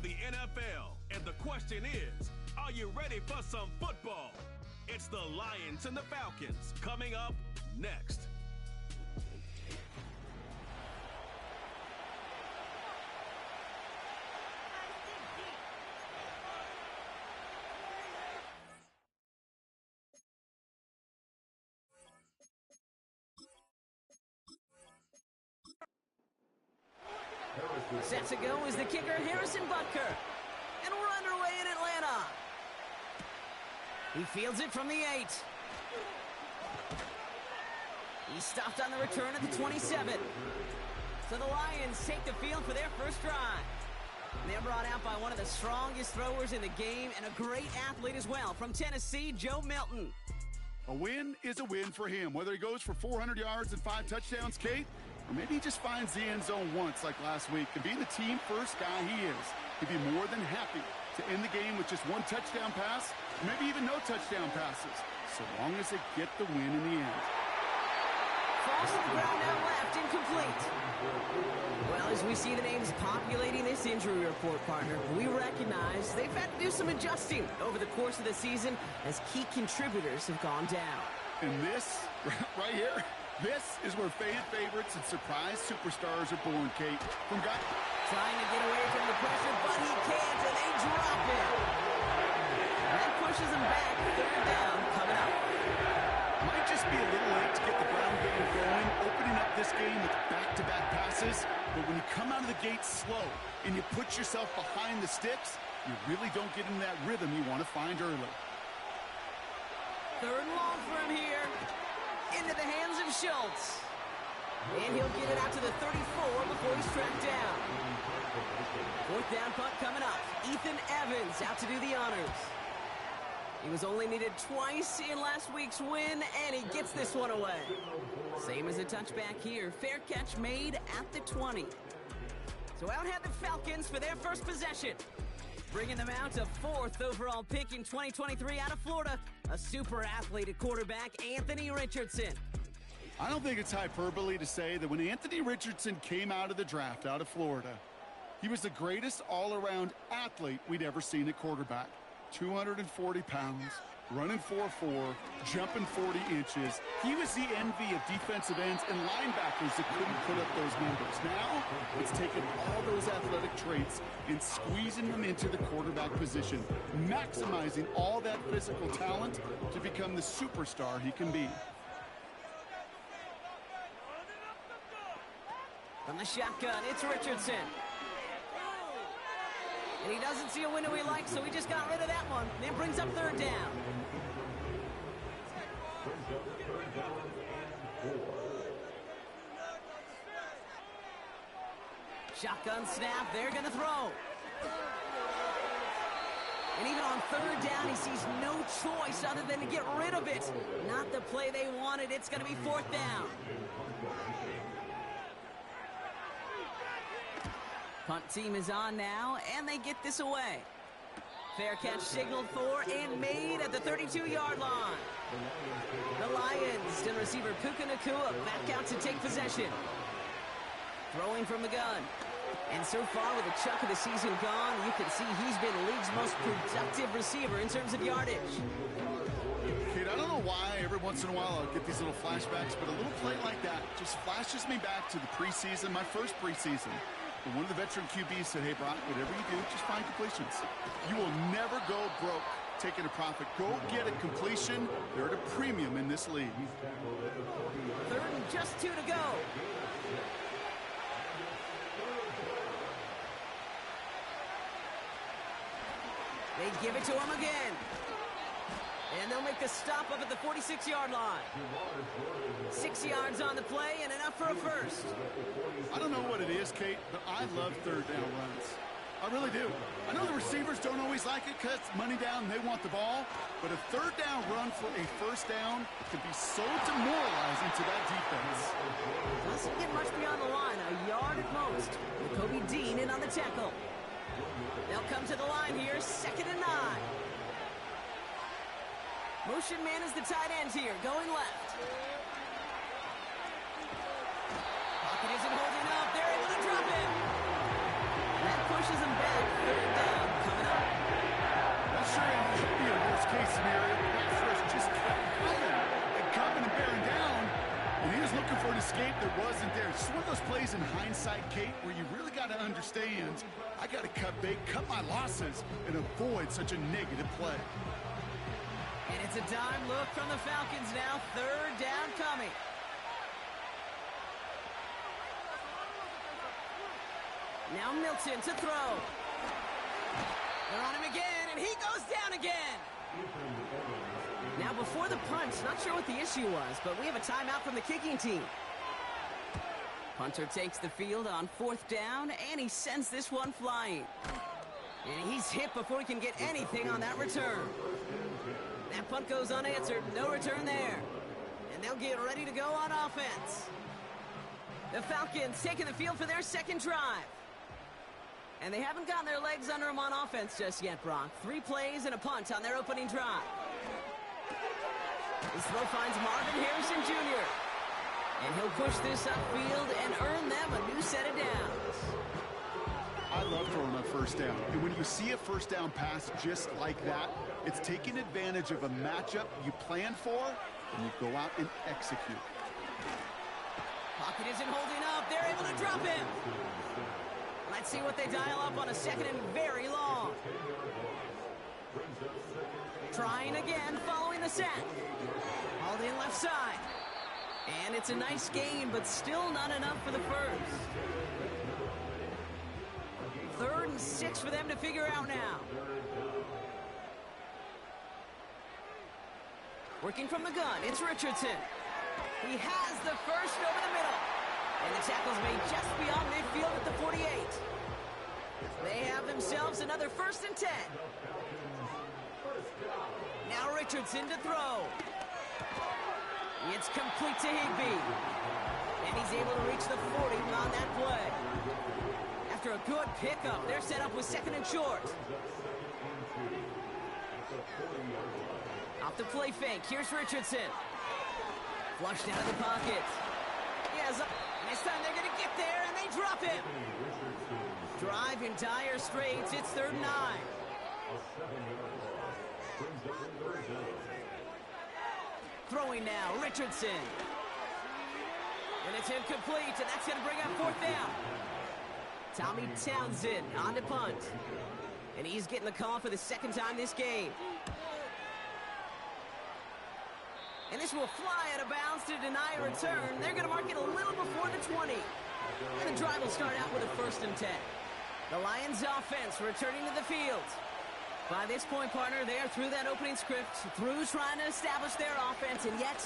the NFL. And the question is, are you ready for some football? It's the Lions and the Falcons coming up next. Set to go is the kicker, Harrison Butker. And we're underway in Atlanta. He fields it from the 8. He's stopped on the return at the 27. So the Lions take the field for their first drive. They're brought out by one of the strongest throwers in the game and a great athlete as well. From Tennessee, Joe Milton. A win is a win for him, whether he goes for 400 yards and 5 touchdowns, Kate, or maybe he just finds the end zone once like last week. And being the team first guy he is, he'd be more than happy to end the game with just 1 touchdown pass, or maybe even no touchdown passes, so long as they get the win in the end. Falls to the ground out left, incomplete. Well, as we see the names populating this injury report, partner, we recognize they've had to do some adjusting over the course of the season as key contributors have gone down. And this, right here, this is where faded favorites and surprise superstars are born, Kate. From guy trying to get away from the pressure, but he can't, and they drop it. That pushes him back. 3rd down coming up. Might just be a little late to get the ground game going, opening up this game with back-to-back passes. But when you come out of the gate slow and you put yourself behind the sticks, you really don't get into that rhythm you want to find early. 3rd and long for him here. Into the hands of Schultz. And he'll get it out to the 34 before he's tracked down. 4th down punt coming up. Ethan Evans out to do the honors. He was only needed twice in last week's win, and he gets this one away. Same as a touchback here. Fair catch made at the 20. So out head the Falcons for their first possession. Bringing them out to 4th overall pick in 2023 out of Florida. A super athlete at quarterback, Anthony Richardson. I don't think it's hyperbole to say that when Anthony Richardson came out of the draft out of Florida, he was the greatest all-around athlete we'd ever seen at quarterback. 240 pounds, running 4.4, jumping 40 inches. He was the envy of defensive ends and linebackers that couldn't put up those numbers. Now, it's taken all those athletic traits and squeezing them into the quarterback position, maximizing all that physical talent to become the superstar he can be. From the shotgun, it's Richardson. And he doesn't see a window he likes, so he just got rid of that one. Then brings up 3rd down. Shotgun snap, they're going to throw. And even on 3rd down, he sees no choice other than to get rid of it. Not the play they wanted. It's going to be 4th down. Punt team is on now, and they get this away. Fair catch signaled for and made at the 32-yard line. The Lions and receiver Puka Nacua back out to take possession. Throwing from the gun. And so far, with a chunk of the season gone, you can see he's been the league's most productive receiver in terms of yardage. Kid, I don't know why every once in a while I'll get these little flashbacks, but a little play like that just flashes me back to the preseason, my first preseason. And one of the veteran QBs said, hey, Brock, whatever you do, just find completions. You will never go broke taking a profit. Go get a completion. They're at a premium in this league. 3rd and just 2 to go. They give it to him again. And they'll make the stop up at the 46-yard line. 6 yards on the play and enough for a first. I don't know what it is, Kate, but I love 3rd down runs. I really do. I know the receivers don't always like it because money down and they want the ball, but a 3rd down run for a first down can be so demoralizing to that defense. Doesn't get much beyond the line, a yard at most. With Kobe Dean in on the tackle. They'll come to the line here, 2nd and 9. Motion man is the tight end here, going left. Pocket isn't holding up. They're able to drop him. That pushes him back. 3rd in hindsight, Kate, where you really got to understand, I got to cut bait, cut my losses, and avoid such a negative play. And it's a dime look from the Falcons now. Third down coming. Now Milton to throw. They're on him again, and he goes down again. Now before the punch, not sure what the issue was, but we have a timeout from the kicking team. Punter takes the field on fourth down, and he sends this one flying. And he's hit before he can get anything on that return. That punt goes unanswered, no return there. And they'll get ready to go on offense. The Falcons taking the field for their second drive. And they haven't gotten their legs under them on offense just yet, Brock. 3 plays and a punt on their opening drive. This throw finds Marvin Harrison Jr. And he'll push this upfield and earn them a new set of downs. I love throwing on first down. And when you see a first down pass just like that, it's taking advantage of a matchup you plan for, and you go out and execute. Pocket isn't holding up. They're able to drop him. Let's see what they dial up on a second and very long. Trying again following the sack. Hauled in left side. And it's a nice gain, but still not enough for the first. 3rd and 6 for them to figure out now. Working from the gun, it's Richardson. He has the first over the middle. And the tackle's made just beyond midfield at the 48. They have themselves another 1st and 10. Now Richardson to throw. It's complete to Higbee. And he's able to reach the 40 on that play. After a good pickup, they're set up with 2nd and short. Off the play fake, here's Richardson. Flushed out of the pocket. He has a... This time they're going to get there, and they drop him. Drive in dire straits. It's 3rd and 9. Throwing now, Richardson. And it's incomplete, and that's going to bring up 4th down. Tommy Townsend on to punt. And he's getting the call for the 2nd time this game. And this will fly out of bounds to deny a return. They're going to mark it a little before the 20. And the drive will start out with a 1st and 10. The Lions offense returning to the field. By this point, partner, they are through that opening script, through trying to establish their offense, and yet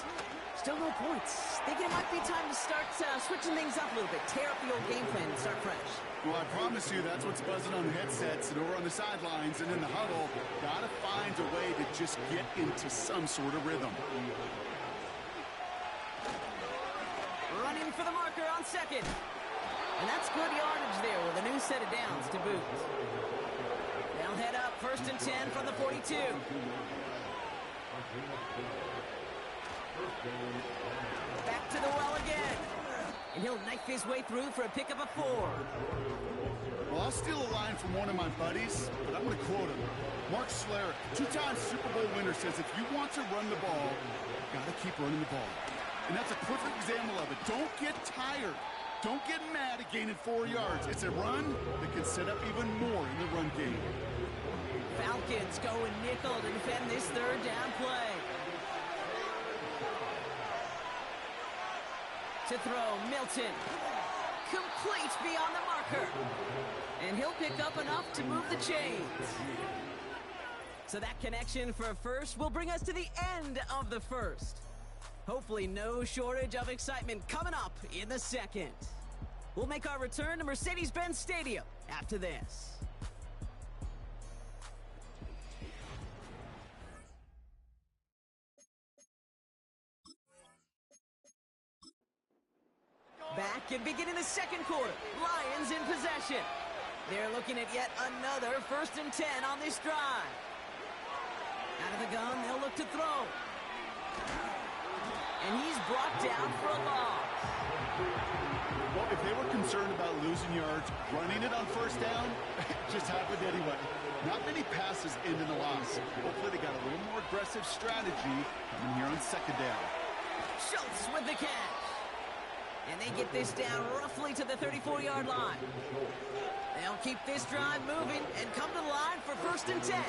still no points. Thinking it might be time to start switching things up a little bit, tear up the old game plan and start fresh. Well, I promise you that's what's buzzing on the headsets and over on the sidelines and in the huddle. Got to find a way to just get into some sort of rhythm. Running for the marker on 2nd. And that's good yardage there with a new set of downs to boot. They'll head up 1st and 10 from the 42. Back to the well again. And he'll knife his way through for a pickup of 4. Well, I'll steal a line from one of my buddies, but I'm going to quote him. Mark Schlereth, 2-time Super Bowl winner, says if you want to run the ball, you've got to keep running the ball. And that's a perfect example of it. Don't get tired. Don't get mad at gaining 4 yards. It's a run that can set up even more in the run game. Falcons going nickel to defend this 3rd down play. To throw, Milton. Complete beyond the marker. And he'll pick up enough to move the chains. So that connection for a first will bring us to the end of the first. Hopefully no shortage of excitement coming up in the 2nd. We'll make our return to Mercedes-Benz Stadium after this. Back and beginning the 2nd quarter. Lions in possession. They're looking at yet another 1st and 10 on this drive. Out of the gun, they'll look to throw. And he's brought down for a loss. Well, if they were concerned about losing yards, running it on 1st down, it just happened anyway. Not many passes end in a loss. Hopefully they got a little more aggressive strategy coming here on 2nd down. Schultz with the catch. And they get this down roughly to the 34-yard line. They'll keep this drive moving and come to the line for 1st and 10.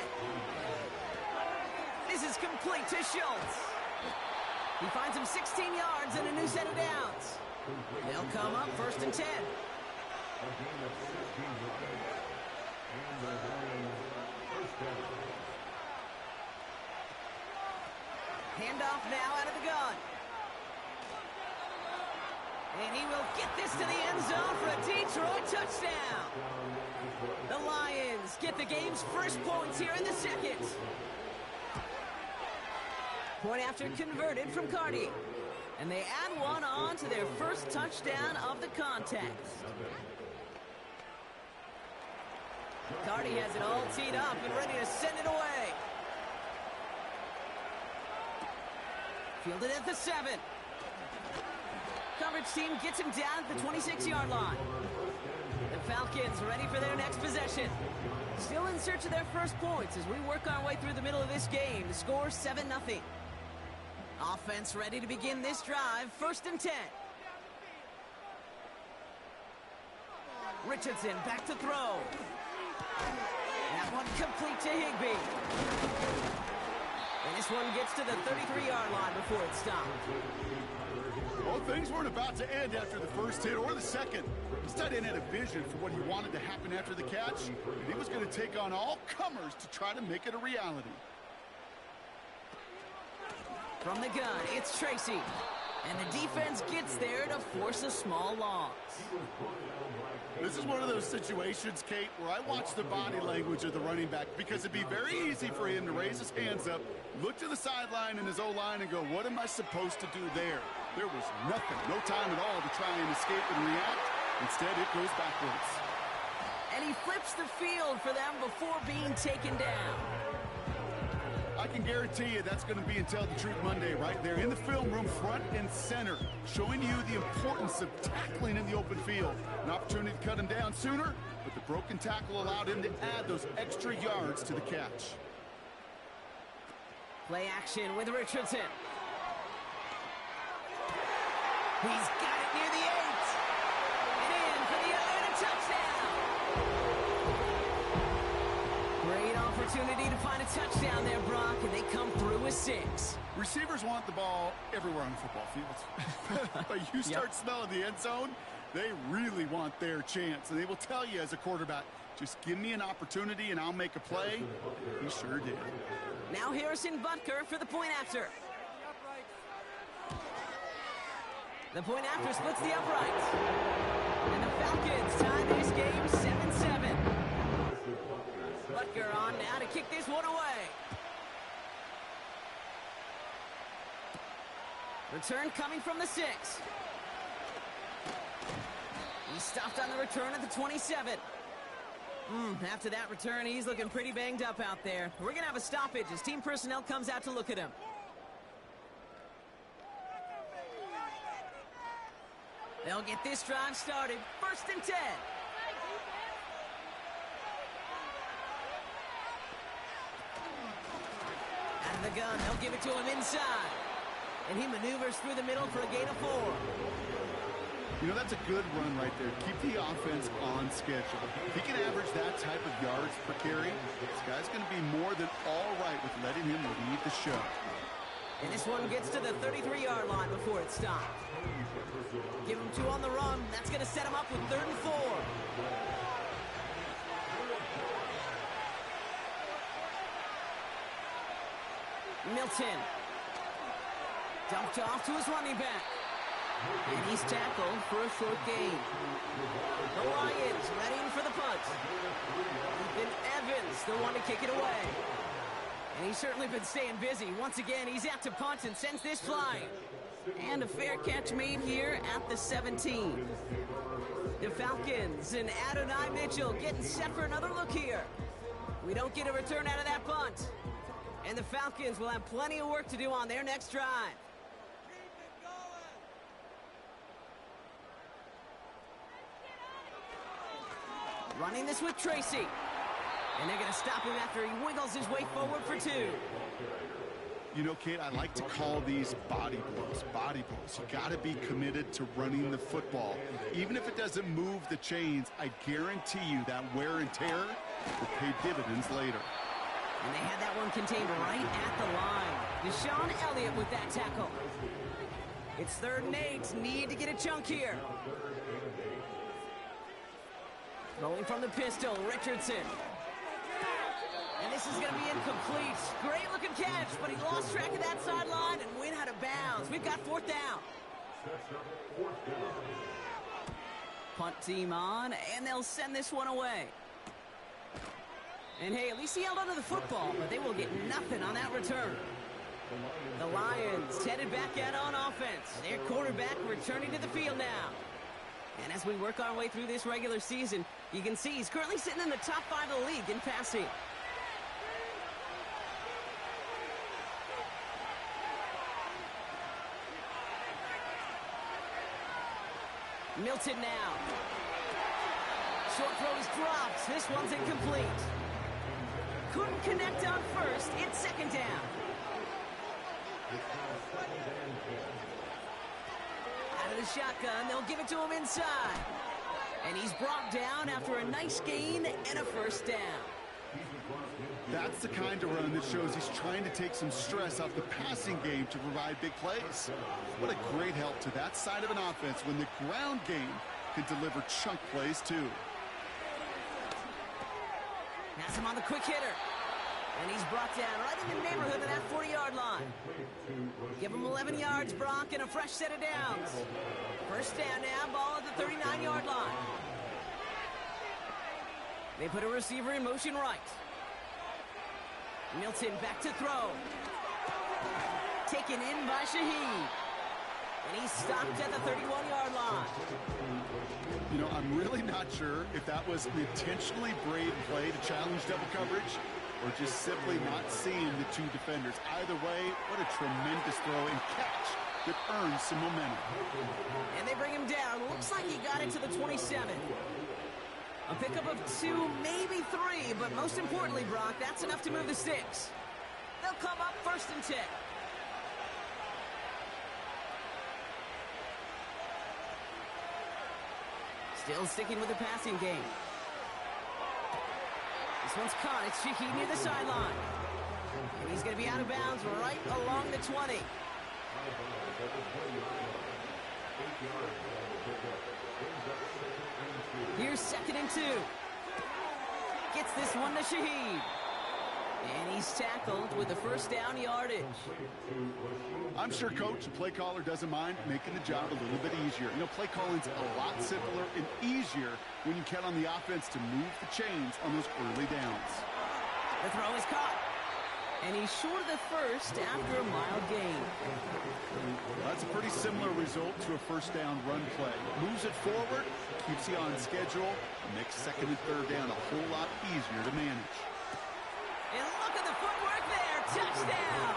This is complete to Schultz. He finds him 16 yards and a new set of downs. They'll come up 1st and 10. Handoff now out of the gun. And he will get this to the end zone for a Detroit touchdown. The Lions get the game's first points here in the second. Point after converted from Cardi. And they add one on to their first touchdown of the contest. Cardi has it all teed up and ready to send it away. Fielded at the 7. Coverage team gets him down at the 26-yard line. The Falcons ready for their next possession. Still in search of their first points as we work our way through the middle of this game. The score 7-0. Offense ready to begin this drive. 1st and 10. Richardson back to throw. That one complete to Higbee. And this one gets to the 33-yard line before it stopped. Well, things weren't about to end after the first hit or the second. This tight end had a vision for what he wanted to happen after the catch, and he was going to take on all comers to try to make it a reality. From the gun, it's Tracy. And the defense gets there to force a small loss. This is one of those situations, Kate, where I watch the body language of the running back because it'd be very easy for him to raise his hands up, look to the sideline and his O-line and go, what am I supposed to do there? There was nothing, no time at all to try and escape and react. Instead, it goes backwards. And he flips the field for them before being taken down. I can guarantee you that's going to be in Tell the Truth Monday right there in the film room, front and center, showing you the importance of tackling in the open field. An opportunity to cut him down sooner, but the broken tackle allowed him to add those extra yards to the catch. Play action with Richardson. He's got it near the 8. And in for the Atlanta touchdown. Great opportunity to find a touchdown there, Brock, and they come through with 6. Receivers want the ball everywhere on the football field. But you start smelling the end zone, they really want their chance. And they will tell you as a quarterback, just give me an opportunity and I'll make a play. He sure did. Now Harrison Butker for the point after. The point after splits the uprights. And the Falcons tie this game 7-7. Butker on now to kick this one away. Return coming from the 6. He stopped on the return at the 27. After that return, he's looking pretty banged up out there. We're going to have a stoppage as team personnel comes out to look at him. They'll get this drive started. 1st and 10. Out of the gun, they'll give it to him inside. And he maneuvers through the middle for a gain of 4. You know, that's a good run right there. Keep the offense on schedule. If he can average that type of yards per carry, this guy's going to be more than all right with letting him lead the show. And this one gets to the 33-yard line before it stopped. Give him 2 on the run. That's going to set him up with 3rd and 4. Milton. Dumped off to his running back. And he's tackled for a short gain. The Lions ready for the punt. Ethan Evans, the one to kick it away. And he's certainly been staying busy. Once again, he's out to punt and sends this flying. And a fair catch made here at the 17. The Falcons and Adonai Mitchell getting set for another look here. We don't get a return out of that punt. And the Falcons will have plenty of work to do on their next drive. Running this with Tracy. And they're going to stop him after he wiggles his way forward for 2. You know, Kate, I like to call these body blows. Body blows. You got to be committed to running the football. Even if it doesn't move the chains, I guarantee you that wear and tear will pay dividends later. And they had that one contained right at the line. Deshaun Elliott with that tackle. It's 3rd and 8. Need to get a chunk here. Rolling from the pistol, Richardson. And this is going to be incomplete. Great looking catch, but he lost track of that sideline and went out of bounds. We've got 4th down. Punt team on, and they'll send this one away. And hey, at least he held onto the football, but they will get nothing on that return. The Lions headed back out on offense. Their quarterback returning to the field now. And as we work our way through this regular season, you can see he's currently sitting in the top 5 of the league in passing. Milton now. Short throw is dropped. This one's incomplete. Couldn't connect on first. It's 2nd down. Out of the shotgun, they'll give it to him inside. And he's brought down after a nice gain and a 1st down. That's the kind of run that shows he's trying to take some stress off the passing game to provide big plays. What a great help to that side of an offense when the ground game can deliver chunk plays too. Has him on the quick hitter. And he's brought down right in the neighborhood of that 40-yard line. Give him 11 yards, Brock, and a fresh set of downs. 1st down now, ball at the 39-yard line. They put a receiver in motion right. Milton back to throw. Taken in by Shaheed. And he's stopped at the 31-yard line. You know, I'm really not sure if that was an intentionally brave play to challenge double coverage or just simply not seeing the 2 defenders. Either way, what a tremendous throw and catch that earns some momentum. And they bring him down. Looks like he got it to the 27. A pickup of 2, maybe 3, but most importantly, Brock, that's enough to move the sticks. They'll come up 1st and 10. Still sticking with the passing game. This one's caught. It's Shaheed near the sideline. And he's going to be out of bounds right along the 20. Here's 2nd and 2. Gets this one to Shaheed. And he's tackled with the 1st down yardage. I'm sure coach, the play caller, doesn't mind making the job a little bit easier. You know, play calling's a lot simpler and easier when you count on the offense to move the chains on those early downs. The throw is caught. And he's short of the 1st after a mild gain. That's a pretty similar result to a 1st down run play. Moves it forward, keeps you on schedule, makes 2nd and 3rd down a whole lot easier to manage. And look at the footwork there. Touchdown.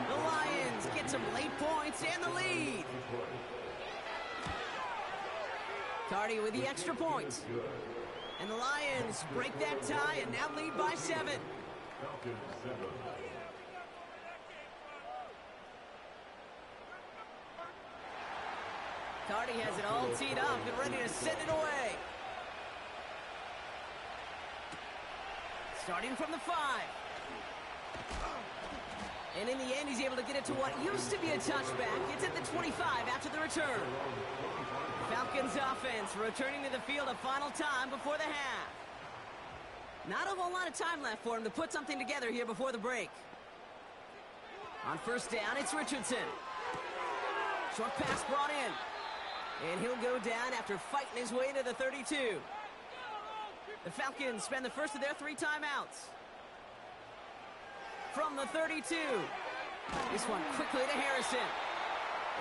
The Lions get some late points and the lead. Cardi with the extra point. And the Lions break that tie and now lead by 7. Cardi has it all teed up and ready to send it away. Starting from the 5. And in the end, he's able to get it to what used to be a touchback. It's at the 25 after the return. Falcons offense returning to the field a final time before the half. Not a whole lot of time left for him to put something together here before the break. On 1st down, it's Richardson. Short pass brought in. And he'll go down after fighting his way to the 32. The Falcons spend the first of their 3 timeouts. From the 32. This one quickly to Harrison.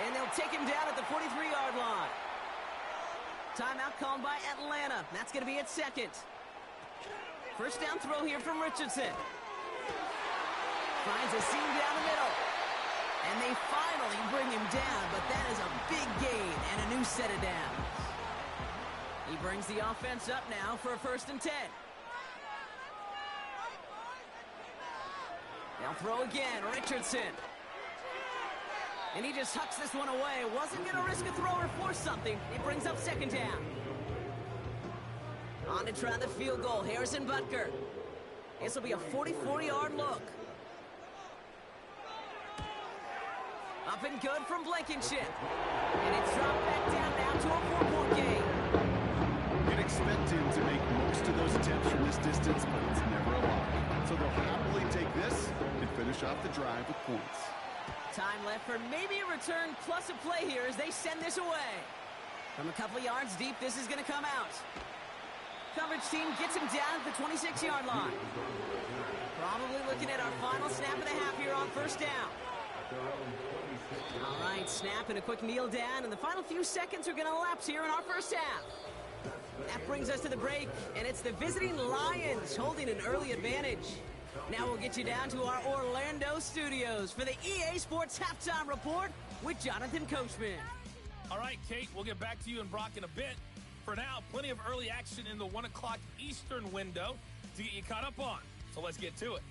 And they'll take him down at the 43-yard line. Timeout called by Atlanta. That's going to be at 2nd. 1st down throw here from Richardson. Finds a seam down the middle. And they finally bring him down, but that is a big gain and a new set of downs. He brings the offense up now for a 1st and 10. They'll throw again. Richardson. And he just hucks this one away. Wasn't going to risk a throw or force something. It brings up second down. On to try the field goal. Harrison Butker. This will be a 44-yard look. Up and good from Blankenship. And it's dropped back down now to a 4-point game. You'd expect him to make most of those attempts from this distance, but it's never a lot. So they'll happily take this and finish off the drive with points. Time left for maybe a return plus a play here as they send this away. From a couple of yards deep, this is going to come out. Coverage team gets him down at the 26-yard line. Probably looking at our final snap and a half here on first down. All right, snap and a quick kneel down, and the final few seconds are going to lapse here in our first half. That brings us to the break, and it's the visiting Lions holding an early advantage. Now we'll get you down to our Orlando studios for the EA Sports Halftime Report with Jonathan Coachman. All right, Kate, we'll get back to you and Brock in a bit. For now, plenty of early action in the 1 o'clock Eastern window to get you caught up on. So let's get to it.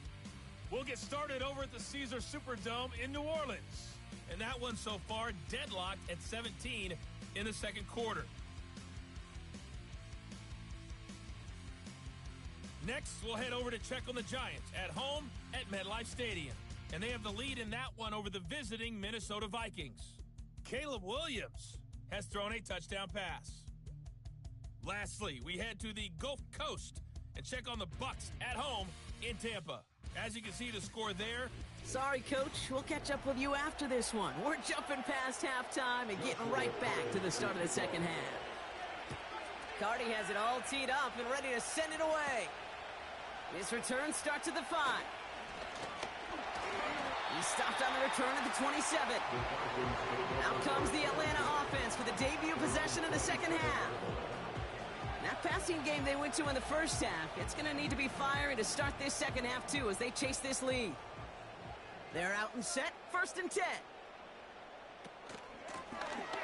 We'll get started over at the Caesars Superdome in New Orleans. And that one so far deadlocked at 17 in the second quarter. Next, we'll head over to check on the Giants at home at MetLife Stadium. And they have the lead in that one over the visiting Minnesota Vikings. Caleb Williams has thrown a touchdown pass. Lastly, we head to the Gulf Coast and check on the Bucs at home in Tampa. As you can see the score there. Sorry, Coach. We'll catch up with you after this one. We're jumping past halftime and getting right back to the start of the second half. Cardi has it all teed up and ready to send it away. His return starts at the 5. He stopped on the return at the 27. Out comes the Atlanta offense for the debut possession of the second half. That passing game they went to in the first half, it's going to need to be firing to start this second half, too, as they chase this lead. They're out and set, 1st and 10.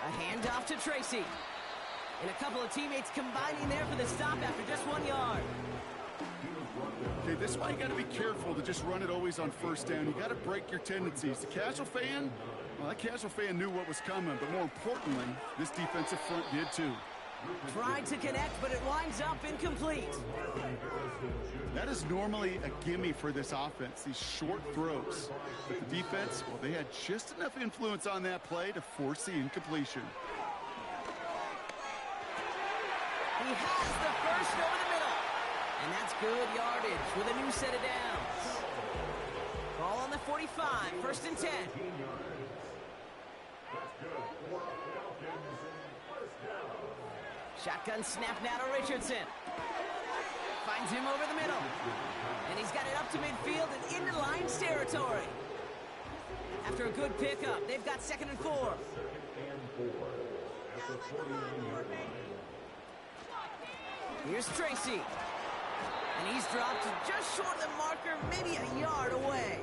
A handoff to Tracy. And a couple of teammates combining there for the stop after just 1 yard. Okay, this is why you got to be careful to just run it always on first down. You got to break your tendencies. The casual fan, well, that casual fan knew what was coming, but more importantly, this defensive front did too. Tried to connect, but it winds up incomplete. That is normally a gimme for this offense, these short throws. But the defense, well, they had just enough influence on that play to force the incompletion. He has the first over the middle. And that's good yardage with a new set of downs. Ball on the 45, 1st and 10. Shotgun snap now to Richardson. Finds him over the middle. And he's got it up to midfield and into Lions territory. After a good pickup, they've got 2nd and 4. Here's Tracy. And he's dropped just short of the marker, maybe a yard away.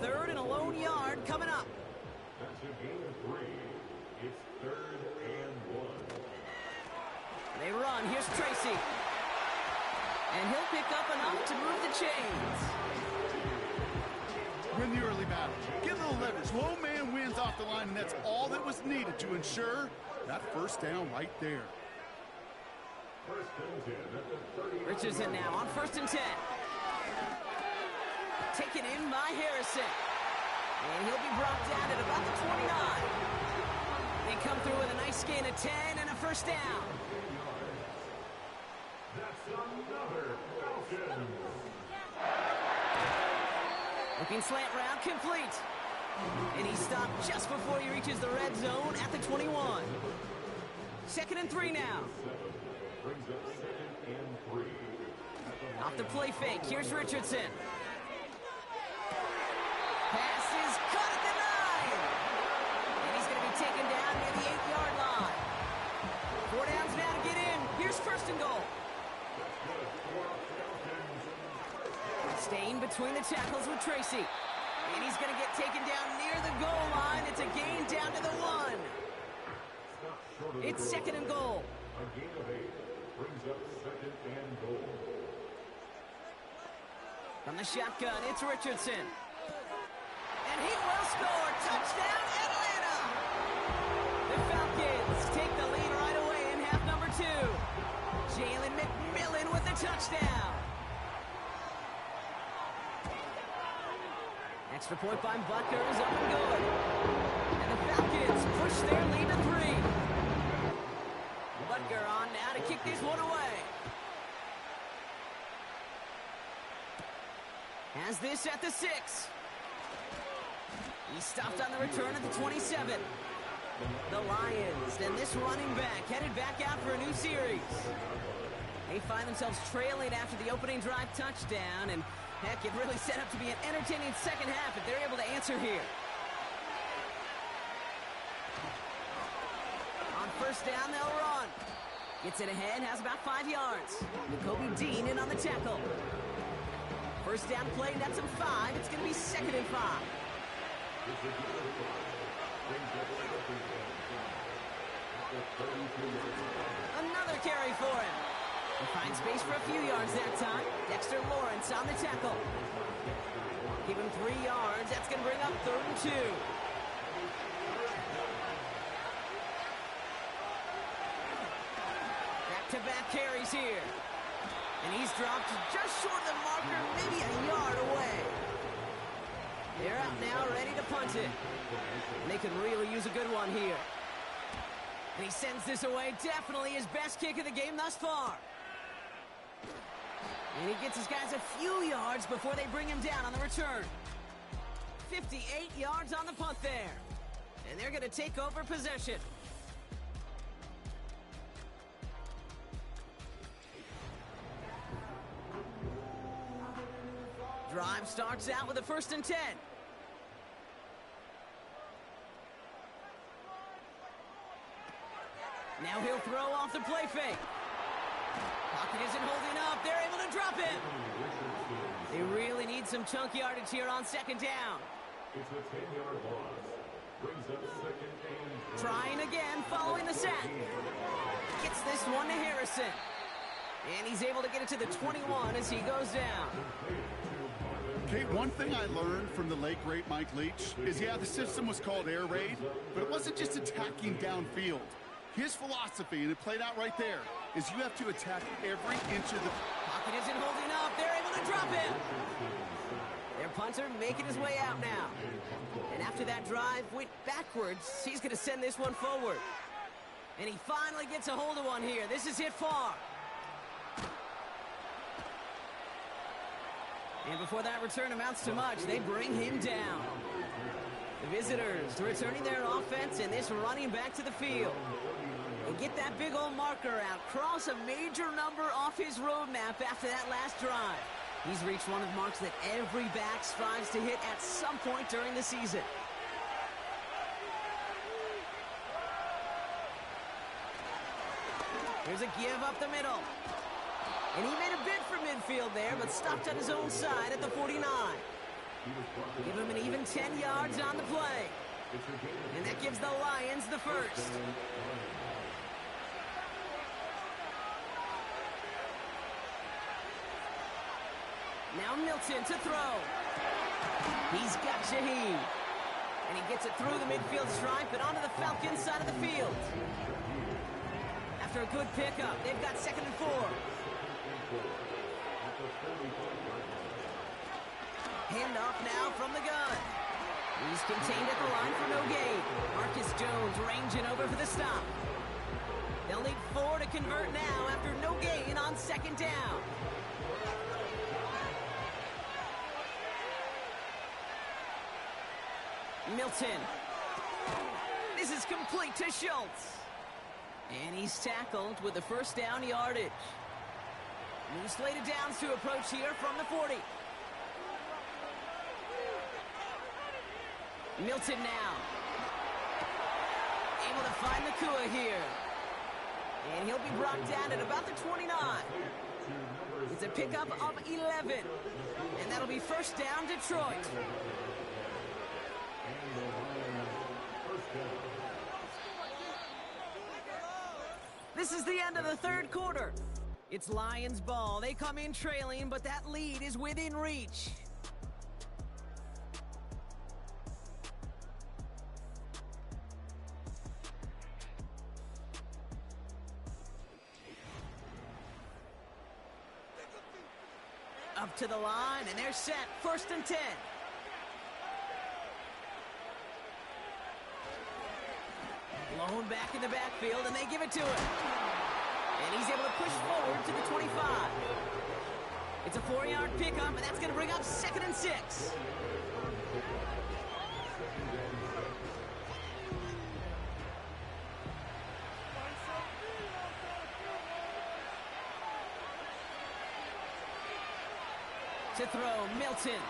3rd and a lone yard coming up. That's a gain of 3. It's 3rd and 1. They run. Here's Tracy. And he'll pick up enough to move the chains. Win the early battle. Get a little leverage. Low man wins off the line, and that's all that was needed to ensure that first down right there. Richardson now on 1st and 10. Taken in by Harrison. And he'll be brought down at about the 29. They come through with a nice gain of 10 and a first down. That's another Falcons. Looking slant route complete. And he stopped just before he reaches the red zone at the 21. 2nd and 3 now. Brings up 2nd and 3. Off the play fake, here's Richardson. Pass is cut at the 9. And he's going to be taken down near the 8-yard line. 4 downs now to get in. Here's 1st and goal. Staying between the tackles with Tracy. And he's going to get taken down near the goal line. It's a gain down to the 1. It's 2nd and goal. A gain of 8 brings up 2nd and goal. From the shotgun, it's Richardson. And he will score. Touchdown, Atlanta! The Falcons take the lead right away in half number 2. Jalen McMillan with the touchdown. Extra point by Butker is up and good. And the Falcons push their lead to 3. Butker on now to kick this one away. Has this at the 6. He stopped on the return at the 27. The Lions and this running back headed back out for a new series. They find themselves trailing after the opening drive touchdown, and heck, it really set up to be an entertaining second half if they're able to answer here. On first down, they'll run. Gets it ahead, has about 5 yards. Nakobe Dean in on the tackle. First down play, nets him 5. It's going to be 2nd and 5. Another carry for him. He finds space for a few yards that time. Dexter Lawrence on the tackle. Give him 3 yards. That's going to bring up 3rd and 2. Back-to-back carries here. And he's dropped just short of the marker, maybe a yard away. They're out now, ready to punt it. And they could really use a good one here. And he sends this away, definitely his best kick of the game thus far. And he gets his guys a few yards before they bring him down on the return. 58 yards on the punt there. And they're going to take over possession. Drive starts out with a 1st and 10. Now he'll throw off the play fake. Pocket isn't holding up. They're able to drop him. They really need some chunk yardage here on 2nd down. It's a 10-yard loss. Brings up 2nd and 3. Trying again following the sack. Gets this one to Harrison. And he's able to get it to the 21 as he goes down. Kate, one thing I learned from the late, great Mike Leach is, yeah, the system was called air raid, but it wasn't just attacking downfield. His philosophy, and it played out right there, is you have to attack every inch of the... Pocket isn't holding up. They're able to drop him. Their punter making his way out now. And after that drive went backwards, he's going to send this one forward. And he finally gets a hold of one here. This is hit far. And before that return amounts to much, they bring him down. The visitors returning their offense and this running back to the field. And get that big old marker out. Cross a major number off his roadmap after that last drive. He's reached one of the marks that every back strives to hit at some point during the season. Here's a give up the middle. And he made a bid for midfield there, but stopped on his own side at the 49. Give him an even 10 yards on the play. And that gives the Lions the 1st. Now Milton to throw. He's got Shaheed. And he gets it through the midfield stripe and onto the Falcons side of the field. After a good pickup, they've got 2nd and 4. Handoff now from the gun. He's contained at the line for no gain. Marcus Jones ranging over for the stop. They'll need 4 to convert now after no gain on 2nd down. Milton. This is complete to Schultz. And he's tackled with the 1st down yardage. New slated downs to approach here from the 40. Milton now. Able to find the Nakua here. And he'll be brought down at about the 29. It's a pickup of 11. And that'll be 1st down Detroit. This is the end of the 3rd quarter. It's It's Lions ball. They come in trailing, but that lead is within reach. Up to the line, and they're set. 1st and 10. Blown back in the backfield, and they give it to him. And he's able to push forward to the 25. It's a 4-yard pickup, and that's going to bring up 2nd and 6. To throw, Milton.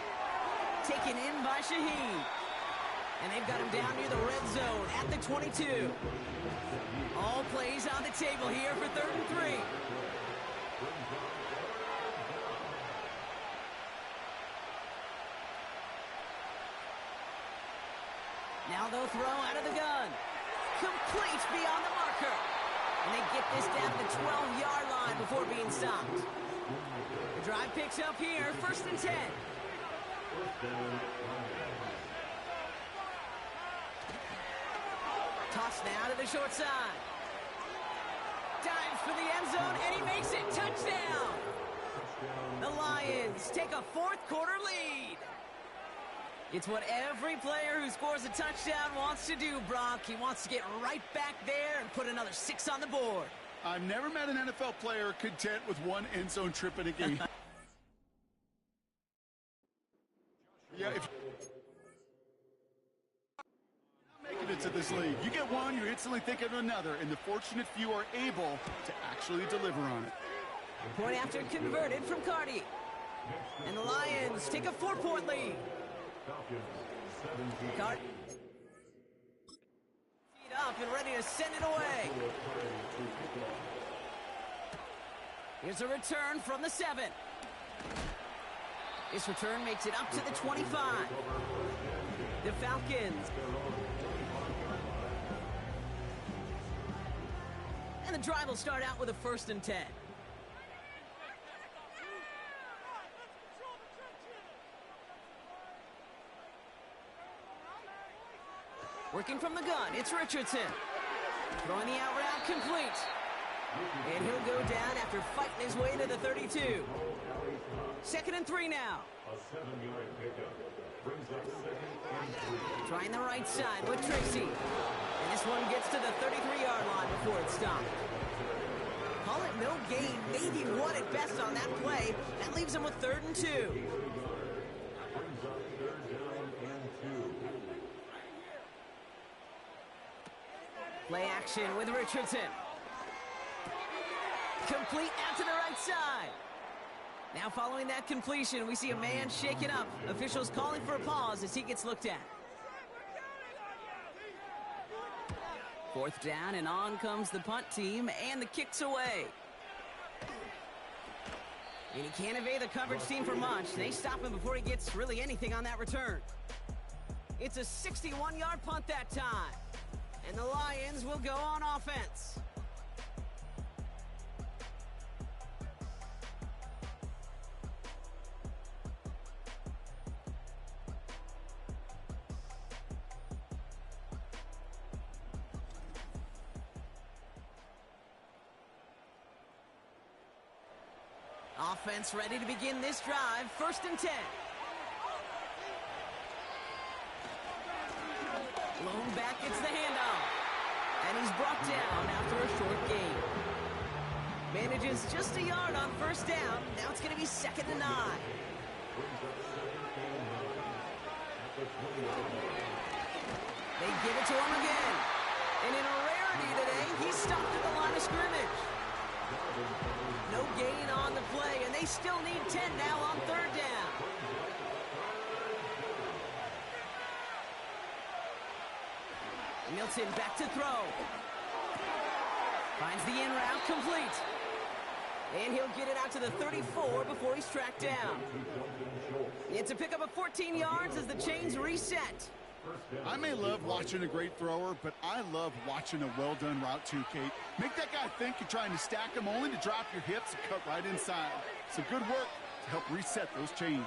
Taken in by Shaheed. And they've got him down near the red zone at the 22. All plays on the table here for 3rd and 3. Now they'll throw out of the gun. Complete beyond the marker. And they get this down to the 12-yard line before being stopped. The drive picks up here, 1st and 10. Toss now to the short side. Dives for the end zone, and he makes it. Touchdown! The Lions take a 4th quarter lead. It's what every player who scores a touchdown wants to do, Brock. He wants to get right back there and put another 6 on the board. I've never met an NFL player content with one end zone trip in a game. Yeah, if you're not making it to this league, you get one, you're instantly thinking of another, and the fortunate few are able to actually deliver on it. Point after converted from Cardi. And the Lions take a 4-point lead. Cardi feet up and ready to send it away. Here's a return from the 7. This return makes it up to the 25. The Falcons. And the drive will start out with a 1st and 10. Working from the gun, it's Richardson. Throwing the out route complete. And he'll go down after fighting his way to the 32. 2nd and 3 now. A 7-yard pickup brings up 2nd and 3. Trying the right side with Tracy. And this one gets to the 33-yard line before it's stopped. Call it no gain, maybe 1 at best on that play. That leaves him with 3rd and 2. Brings up 3rd down and 2. Play action with Richardson. Complete out to the right side. Now following that completion, we see a man shaken up. Officials calling for a pause as he gets looked at. 4th down, and on comes the punt team, and the kick's away. And he can't evade the coverage team for much. They stop him before he gets really anything on that return. It's a 61-yard punt that time. And the Lions will go on offense. Offense ready to begin this drive. 1st and 10. Blown back gets the handoff. And he's brought down after a short gain. Manages just a yard on 1st down. Now it's going to be 2nd and 9. They give it to him again. And in a rarity today, he's stopped at the line of scrimmage. No gain on the play, and they still need 10 now on 3rd down. Milton back to throw. Finds the in route complete. And he'll get it out to the 34 before he's tracked down. It's a pickup of 14 yards as the chains reset. I may love watching a great thrower, but I love watching a well-done route too, Kate. Make that guy think you're trying to stack him only to drop your hips and cut right inside. Some good work to help reset those chains.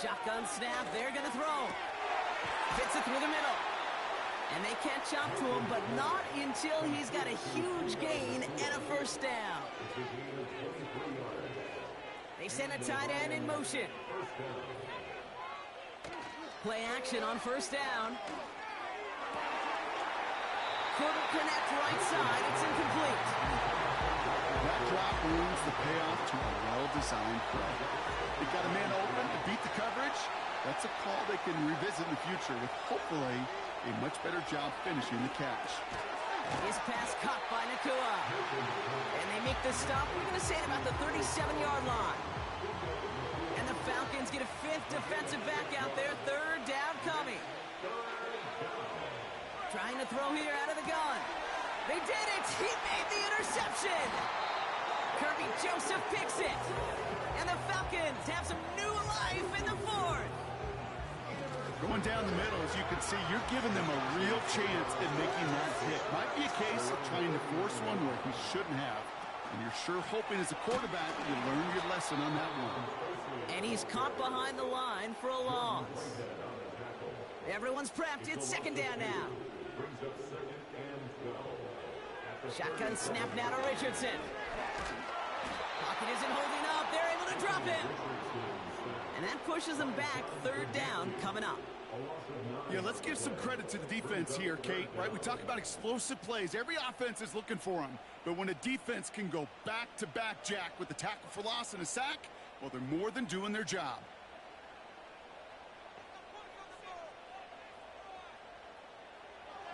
Shotgun snap, they're going to throw. Fits it through the middle. And they catch up to him, but not until he's got a huge gain and a first down. They send a tight end in motion. Play action on first down. Couldn't connect right side. It's incomplete. That drop ruins the payoff to a well-designed play. They got a man open to beat the coverage. That's a call they can revisit in the future with hopefully a much better job finishing the catch. His pass caught by Nacua. And they make the stop, we're going to say, at about the 37-yard line. And the Falcons get a fifth defensive back out there. Third down coming. Trying to throw here out of the gun. They did it! He made the interception! Kirby Joseph picks it. And the Falcons have some new life in the fourth. Going down the middle, as you can see, you're giving them a real chance at making that hit. Might be a case of trying to force one where he shouldn't have. And you're sure hoping as a quarterback you learn your lesson on that one. And he's caught behind the line for a loss. Everyone's prepped. It's second down now. Shotgun snap now to Richardson. Pocket isn't holding up. They're able to drop him. And that pushes them back. Third down coming up. Yeah, let's give some credit to the defense here, Kate, right? We talk about explosive plays. Every offense is looking for them. But when a defense can go back-to-back, Jack, with a tackle for loss and a sack, well, they're more than doing their job.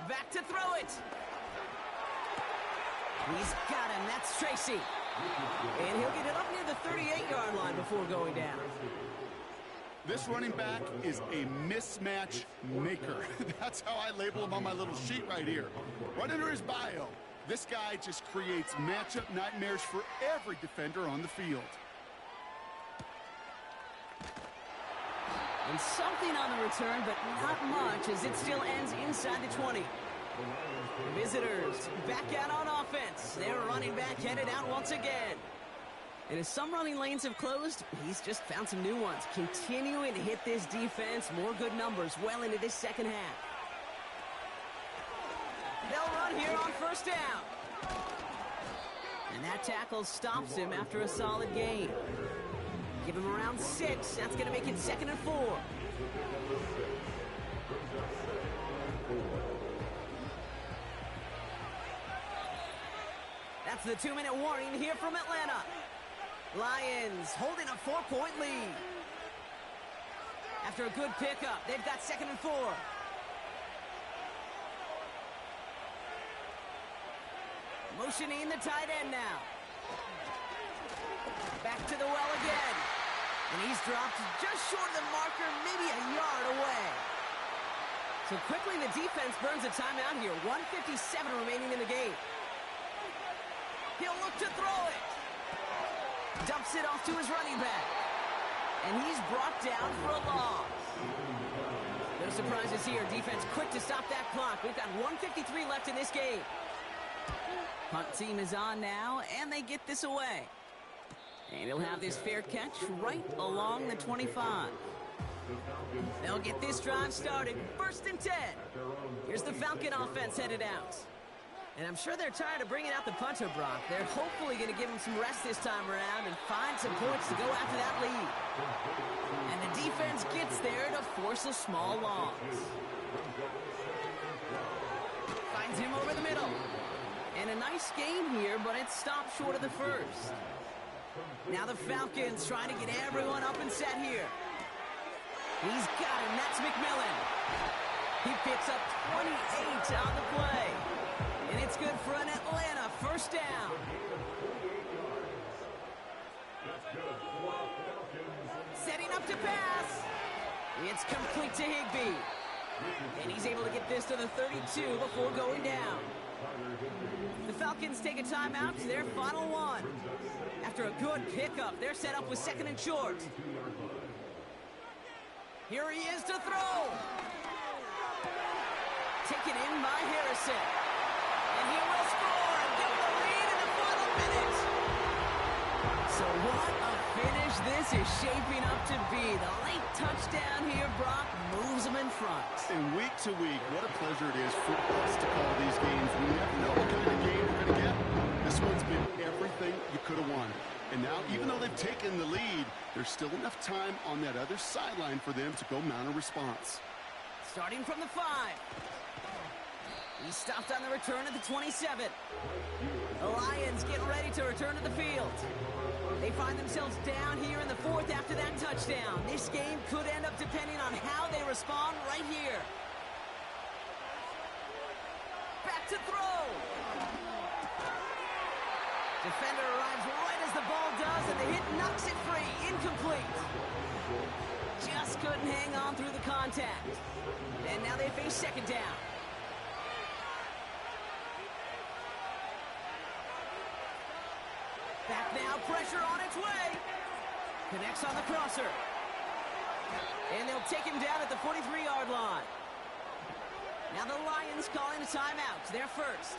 Back to throw it. He's got him. That's Tracy. And he'll get it up near the 38-yard line before going down. This running back is a mismatch maker. That's how I label him on my little sheet right here. Right under his bio, this guy just creates matchup nightmares for every defender on the field. And something on the return, but not much, as it still ends inside the 20. The visitors back out on offense. Their running back headed out once again. And as some running lanes have closed, he's just found some new ones. Continuing to hit this defense, more good numbers well into this second half. They'll run here on first down. And that tackle stops him after a solid gain. Give him around 6. That's going to make it 2nd and 4. That's the 2-minute warning here from Atlanta. Lions holding a 4-point lead. After a good pickup, they've got 2nd and 4. Motioning the tight end now. Back to the well again. And he's dropped just short of the marker, maybe a yard away. So quickly the defense burns a timeout here. 1:57 remaining in the game. He'll look to throw it. Dumps it off to his running back. And he's brought down for a loss. No surprises here. Defense quick to stop that clock. We've got 1:53 left in this game. Punt team is on now, and they get this away. And he'll have this fair catch right along the 25. They'll get this drive started. 1st and 10. Here's the Falcon offense headed out. And I'm sure they're tired of bringing out the punter, Brock. They're hopefully going to give him some rest this time around and find some points to go after that lead. And the defense gets there to force a small loss. Finds him over the middle. And a nice gain here, but it's stopped short of the first. Now the Falcons trying to get everyone up and set here. He's got him. That's McMillan. He picks up 28 on the play. And it's good for an Atlanta first down. Setting up to pass. It's complete to Higbee. And he's able to get this to the 32 before going down. The Falcons take a timeout to their final one. After a good pickup, they're set up with 2nd and short. Here he is to throw. Taken in by Harrison. And he will score and give the lead in the final minute. So what a finish this is shaping up to be. The late touchdown here, Brock, moves them in front. And week to week, what a pleasure it is for us to call these games. We never know what kind of game we're going to get. This one's been everything you could have won. And now, even though they've taken the lead, there's still enough time on that other sideline for them to go mount a response. Starting from the 5. He stopped on the return at the 27. The Lions getting ready to return to the field. They find themselves down here in the 4th after that touchdown. This game could end up depending on how they respond right here. Back to throw. Defender arrives right as the ball does, and the hit knocks it free. Incomplete. Just couldn't hang on through the contact. And now they face second down. Back now, pressure on its way. Connects on the crosser. And they'll take him down at the 43-yard line. Now the Lions calling a timeout. They're first.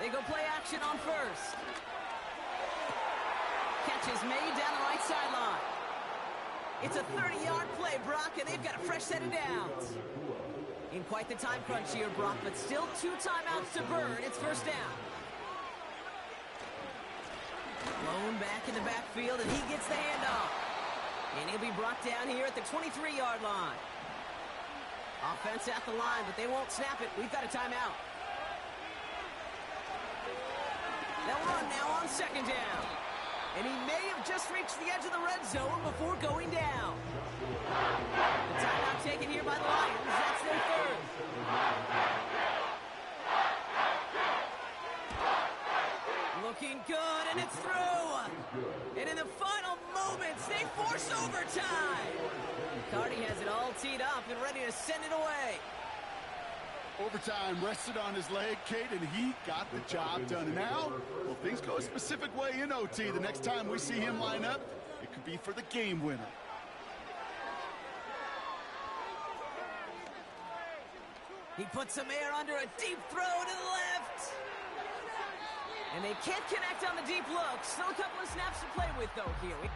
They go play action on first. Catch is made down the right sideline. It's a 30-yard play, Brock, and they've got a fresh set of downs. In quite the time crunch here, Brock, but still 2 timeouts to burn. It's first down. Blown back in the backfield, and he gets the handoff. And he'll be brought down here at the 23-yard line. Offense at the line, but they won't snap it. We've got a timeout. They'll run now on second down. And he may have just reached the edge of the red zone before going down. The timeout taken here by the Lions. That's their 3rd. Looking good, and it's through. And in the final moments, they force overtime. Cardi has it all teed up and ready to send it away. Overtime rested on his leg, Kate, and he got the job done. And now, well, things go a specific way in OT. The next time we see him line up, it could be for the game winner. He puts some air under a deep throw to the left. And they can't connect on the deep look. Still a couple of snaps to play with, though, here.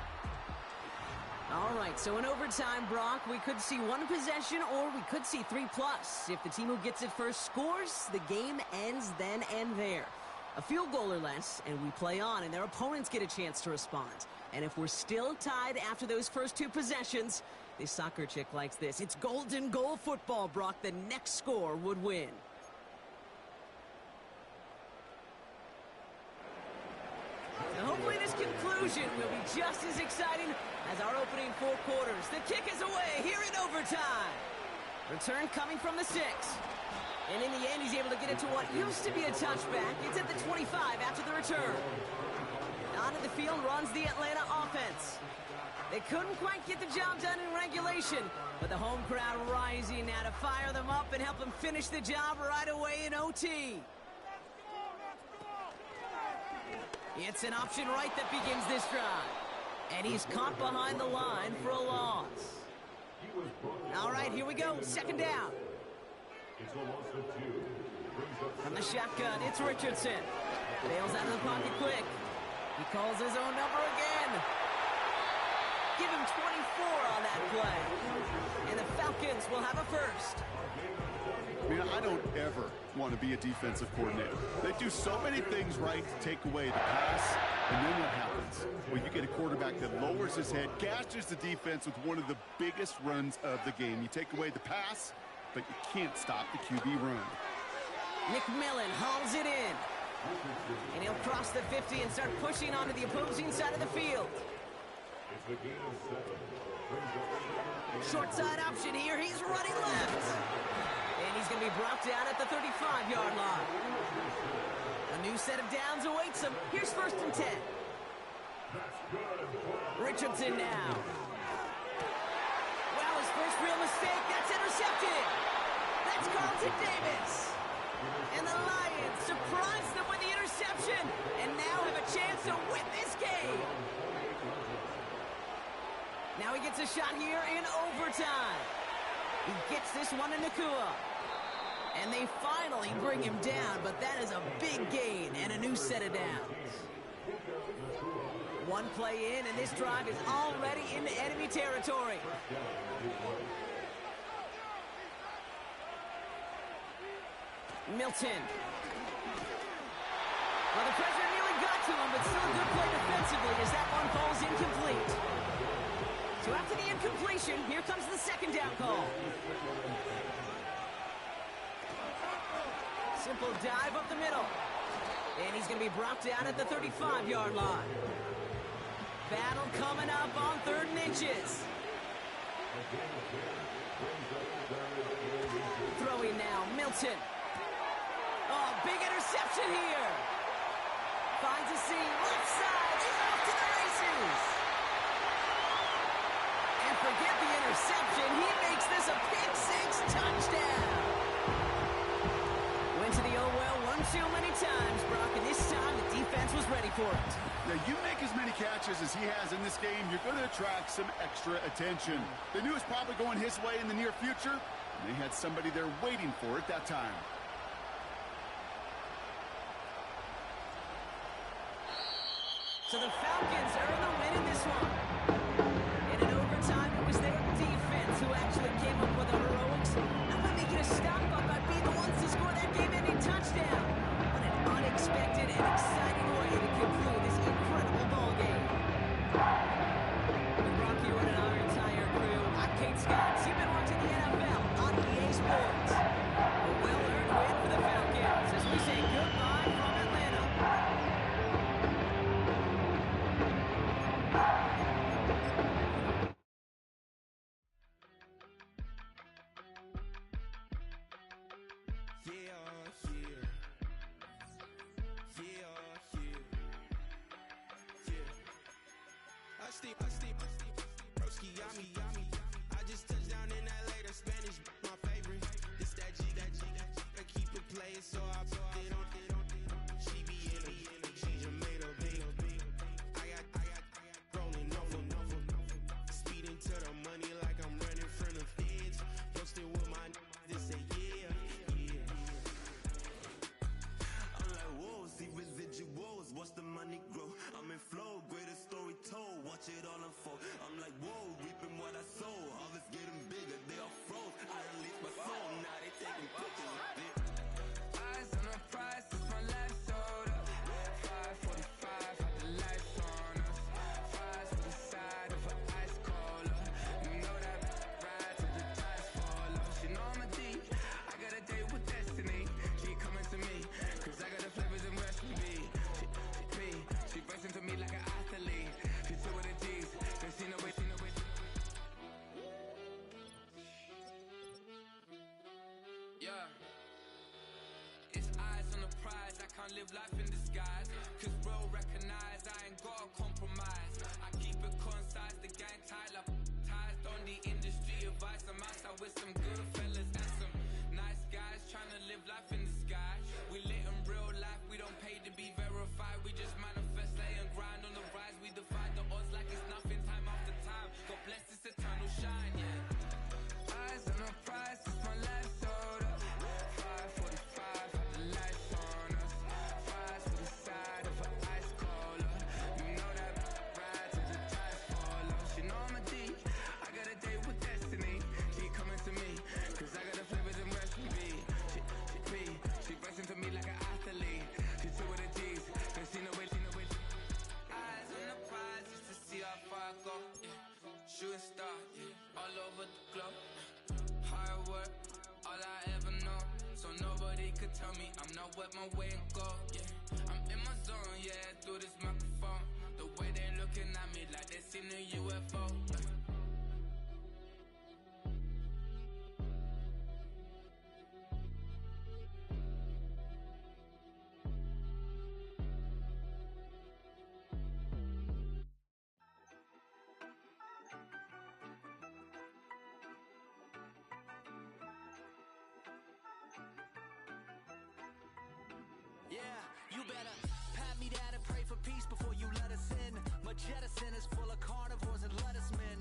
All right, so in overtime, Brock, we could see 1 possession or we could see 3+. If the team who gets it first scores, the game ends then and there. A field goal or less, and we play on, and their opponents get a chance to respond. And if we're still tied after those first 2 possessions, this soccer chick likes this. It's golden goal football, Brock. The next score would win. Now hopefully this conclusion will be just as exciting as our opening 4 quarters. The kick is away here in overtime. Return coming from the 6. And in the end, he's able to get it to what used to be a touchback. It's at the 25 after the return. Onto the field runs the Atlanta offense. They couldn't quite get the job done in regulation, but the home crowd rising now to fire them up and help them finish the job right away in OT. It's an option right that begins this drive. And he's caught behind the line for a loss. All right, here we go. Second down. From the shotgun, it's Richardson. Bails out of the pocket quick. He calls his own number again. Give him 24 on that play. And the Falcons will have a first. I mean, I don't ever want to be a defensive coordinator. They do so many things right to take away the pass, and then what happens? Well, you get a quarterback that lowers his head, gashes the defense with one of the biggest runs of the game. You take away the pass, but you can't stop the QB run. McMillan hauls it in. And he'll cross the 50 and start pushing onto the opposing side of the field. Short side option here. He's running left. And he's going to be brought down at the 35-yard line. A new set of downs awaits him. Here's first and 10. Richardson now. Well, his first real mistake. That's intercepted. That's Carlton Davis. And the Lions surprise them with the interception and now have a chance to win this game. Now he gets a shot here in overtime. He gets this one to Nacua. And they finally bring him down, but that is a big gain and a new set of downs. One play in, and this drive is already into enemy territory. Milton. Well, the pressure nearly got to him, but still a good play defensively as that one falls incomplete. So after the incompletion, here comes the second down call. Simple dive up the middle. And he's going to be brought down at the 35-yard line. Battle coming up on 3rd and inches. Throwing now, Milton. Oh, big interception here. Finds a seam, left side, he's off to the races. And forget the interception, he makes this a pick-6 touchdown. Went to the oh-well one too many times, Brock, and this time the defense was ready for it. Now, you make as many catches as he has in this game, you're going to attract some extra attention. They knew it was probably going his way in the near future, and they had somebody there waiting for it that time. So the Falcons earn the win in this one. And in overtime, it was their defense who actually came up with the heroics. Not by making a stop, but by being the ones to score that game-ending touchdown. What an unexpected and exciting way to conclude this incredible ball game. With Rocky and our entire crew, I'm Kate Scott. You've been watching the NFL on EA Sports. A well-earned win for the Falcons as we say goodbye from Atlanta. Broski, yummy. I just touched down in LA, the Spanish, my favorite. This that G, I keep it playing, so I put it on. She be in the she just made a big. I got rolling over. Speeding to the money like I'm running from the feds. Posting with my they say yeah. I'm like, whoa, see residuals, watch the money grow. I'm in flow, greatest story told, watch it all unfold. I'm like, whoa, reaping what I sow. Harvest getting bigger, they all froze. I release my soul, now they taking pictures of it. Eyes on the prize, it's my life sold up. 5:45, had the lights on us. Fries with the side of an ice cola. You know that ride till the dice fall off. She know I'm a D, I got a date with destiny. She coming to me, cause I got the flavors and recipe. She bursts into me like an athlete. She took with the G's, then she know it. Yeah. It's eyes on the prize, I can't live life in disguise. Cause bro recognize I ain't gotta compromise. I keep it concise, the gang tight like ties. On the industry advice, I'm outside with some good fellas and some nice guys trying to live life in the sky. We lit in real life, we don't pay to be verified. We just manifest, lay and grind on the rise. We defy the odds like it's nothing, time after time. God bless this eternal shine, yeah. Eyes on the prize, it's my life sold up. 5:45, had the lights on us. Fries with the side of an ice cola. You know that ride till the dice fall off. She know I'm a D, I got a date with destiny. She coming to me, cause I got the flavors and recipe. She bursts into me like an athlete. She took with the G's, then she know it. Eyes on the prize just to see how far I go. Yeah. Shooting star, yeah. All over the globe. Hard work, all I ever know. So nobody could tell me I'm not what my way and go. Yeah. I'm in my zone, yeah, through this microphone. The way they looking at me like they seen a UFO. Yeah. Yeah, you better pat me down and pray for peace before you let us in. My jettison is full of carnivores and lettuce men.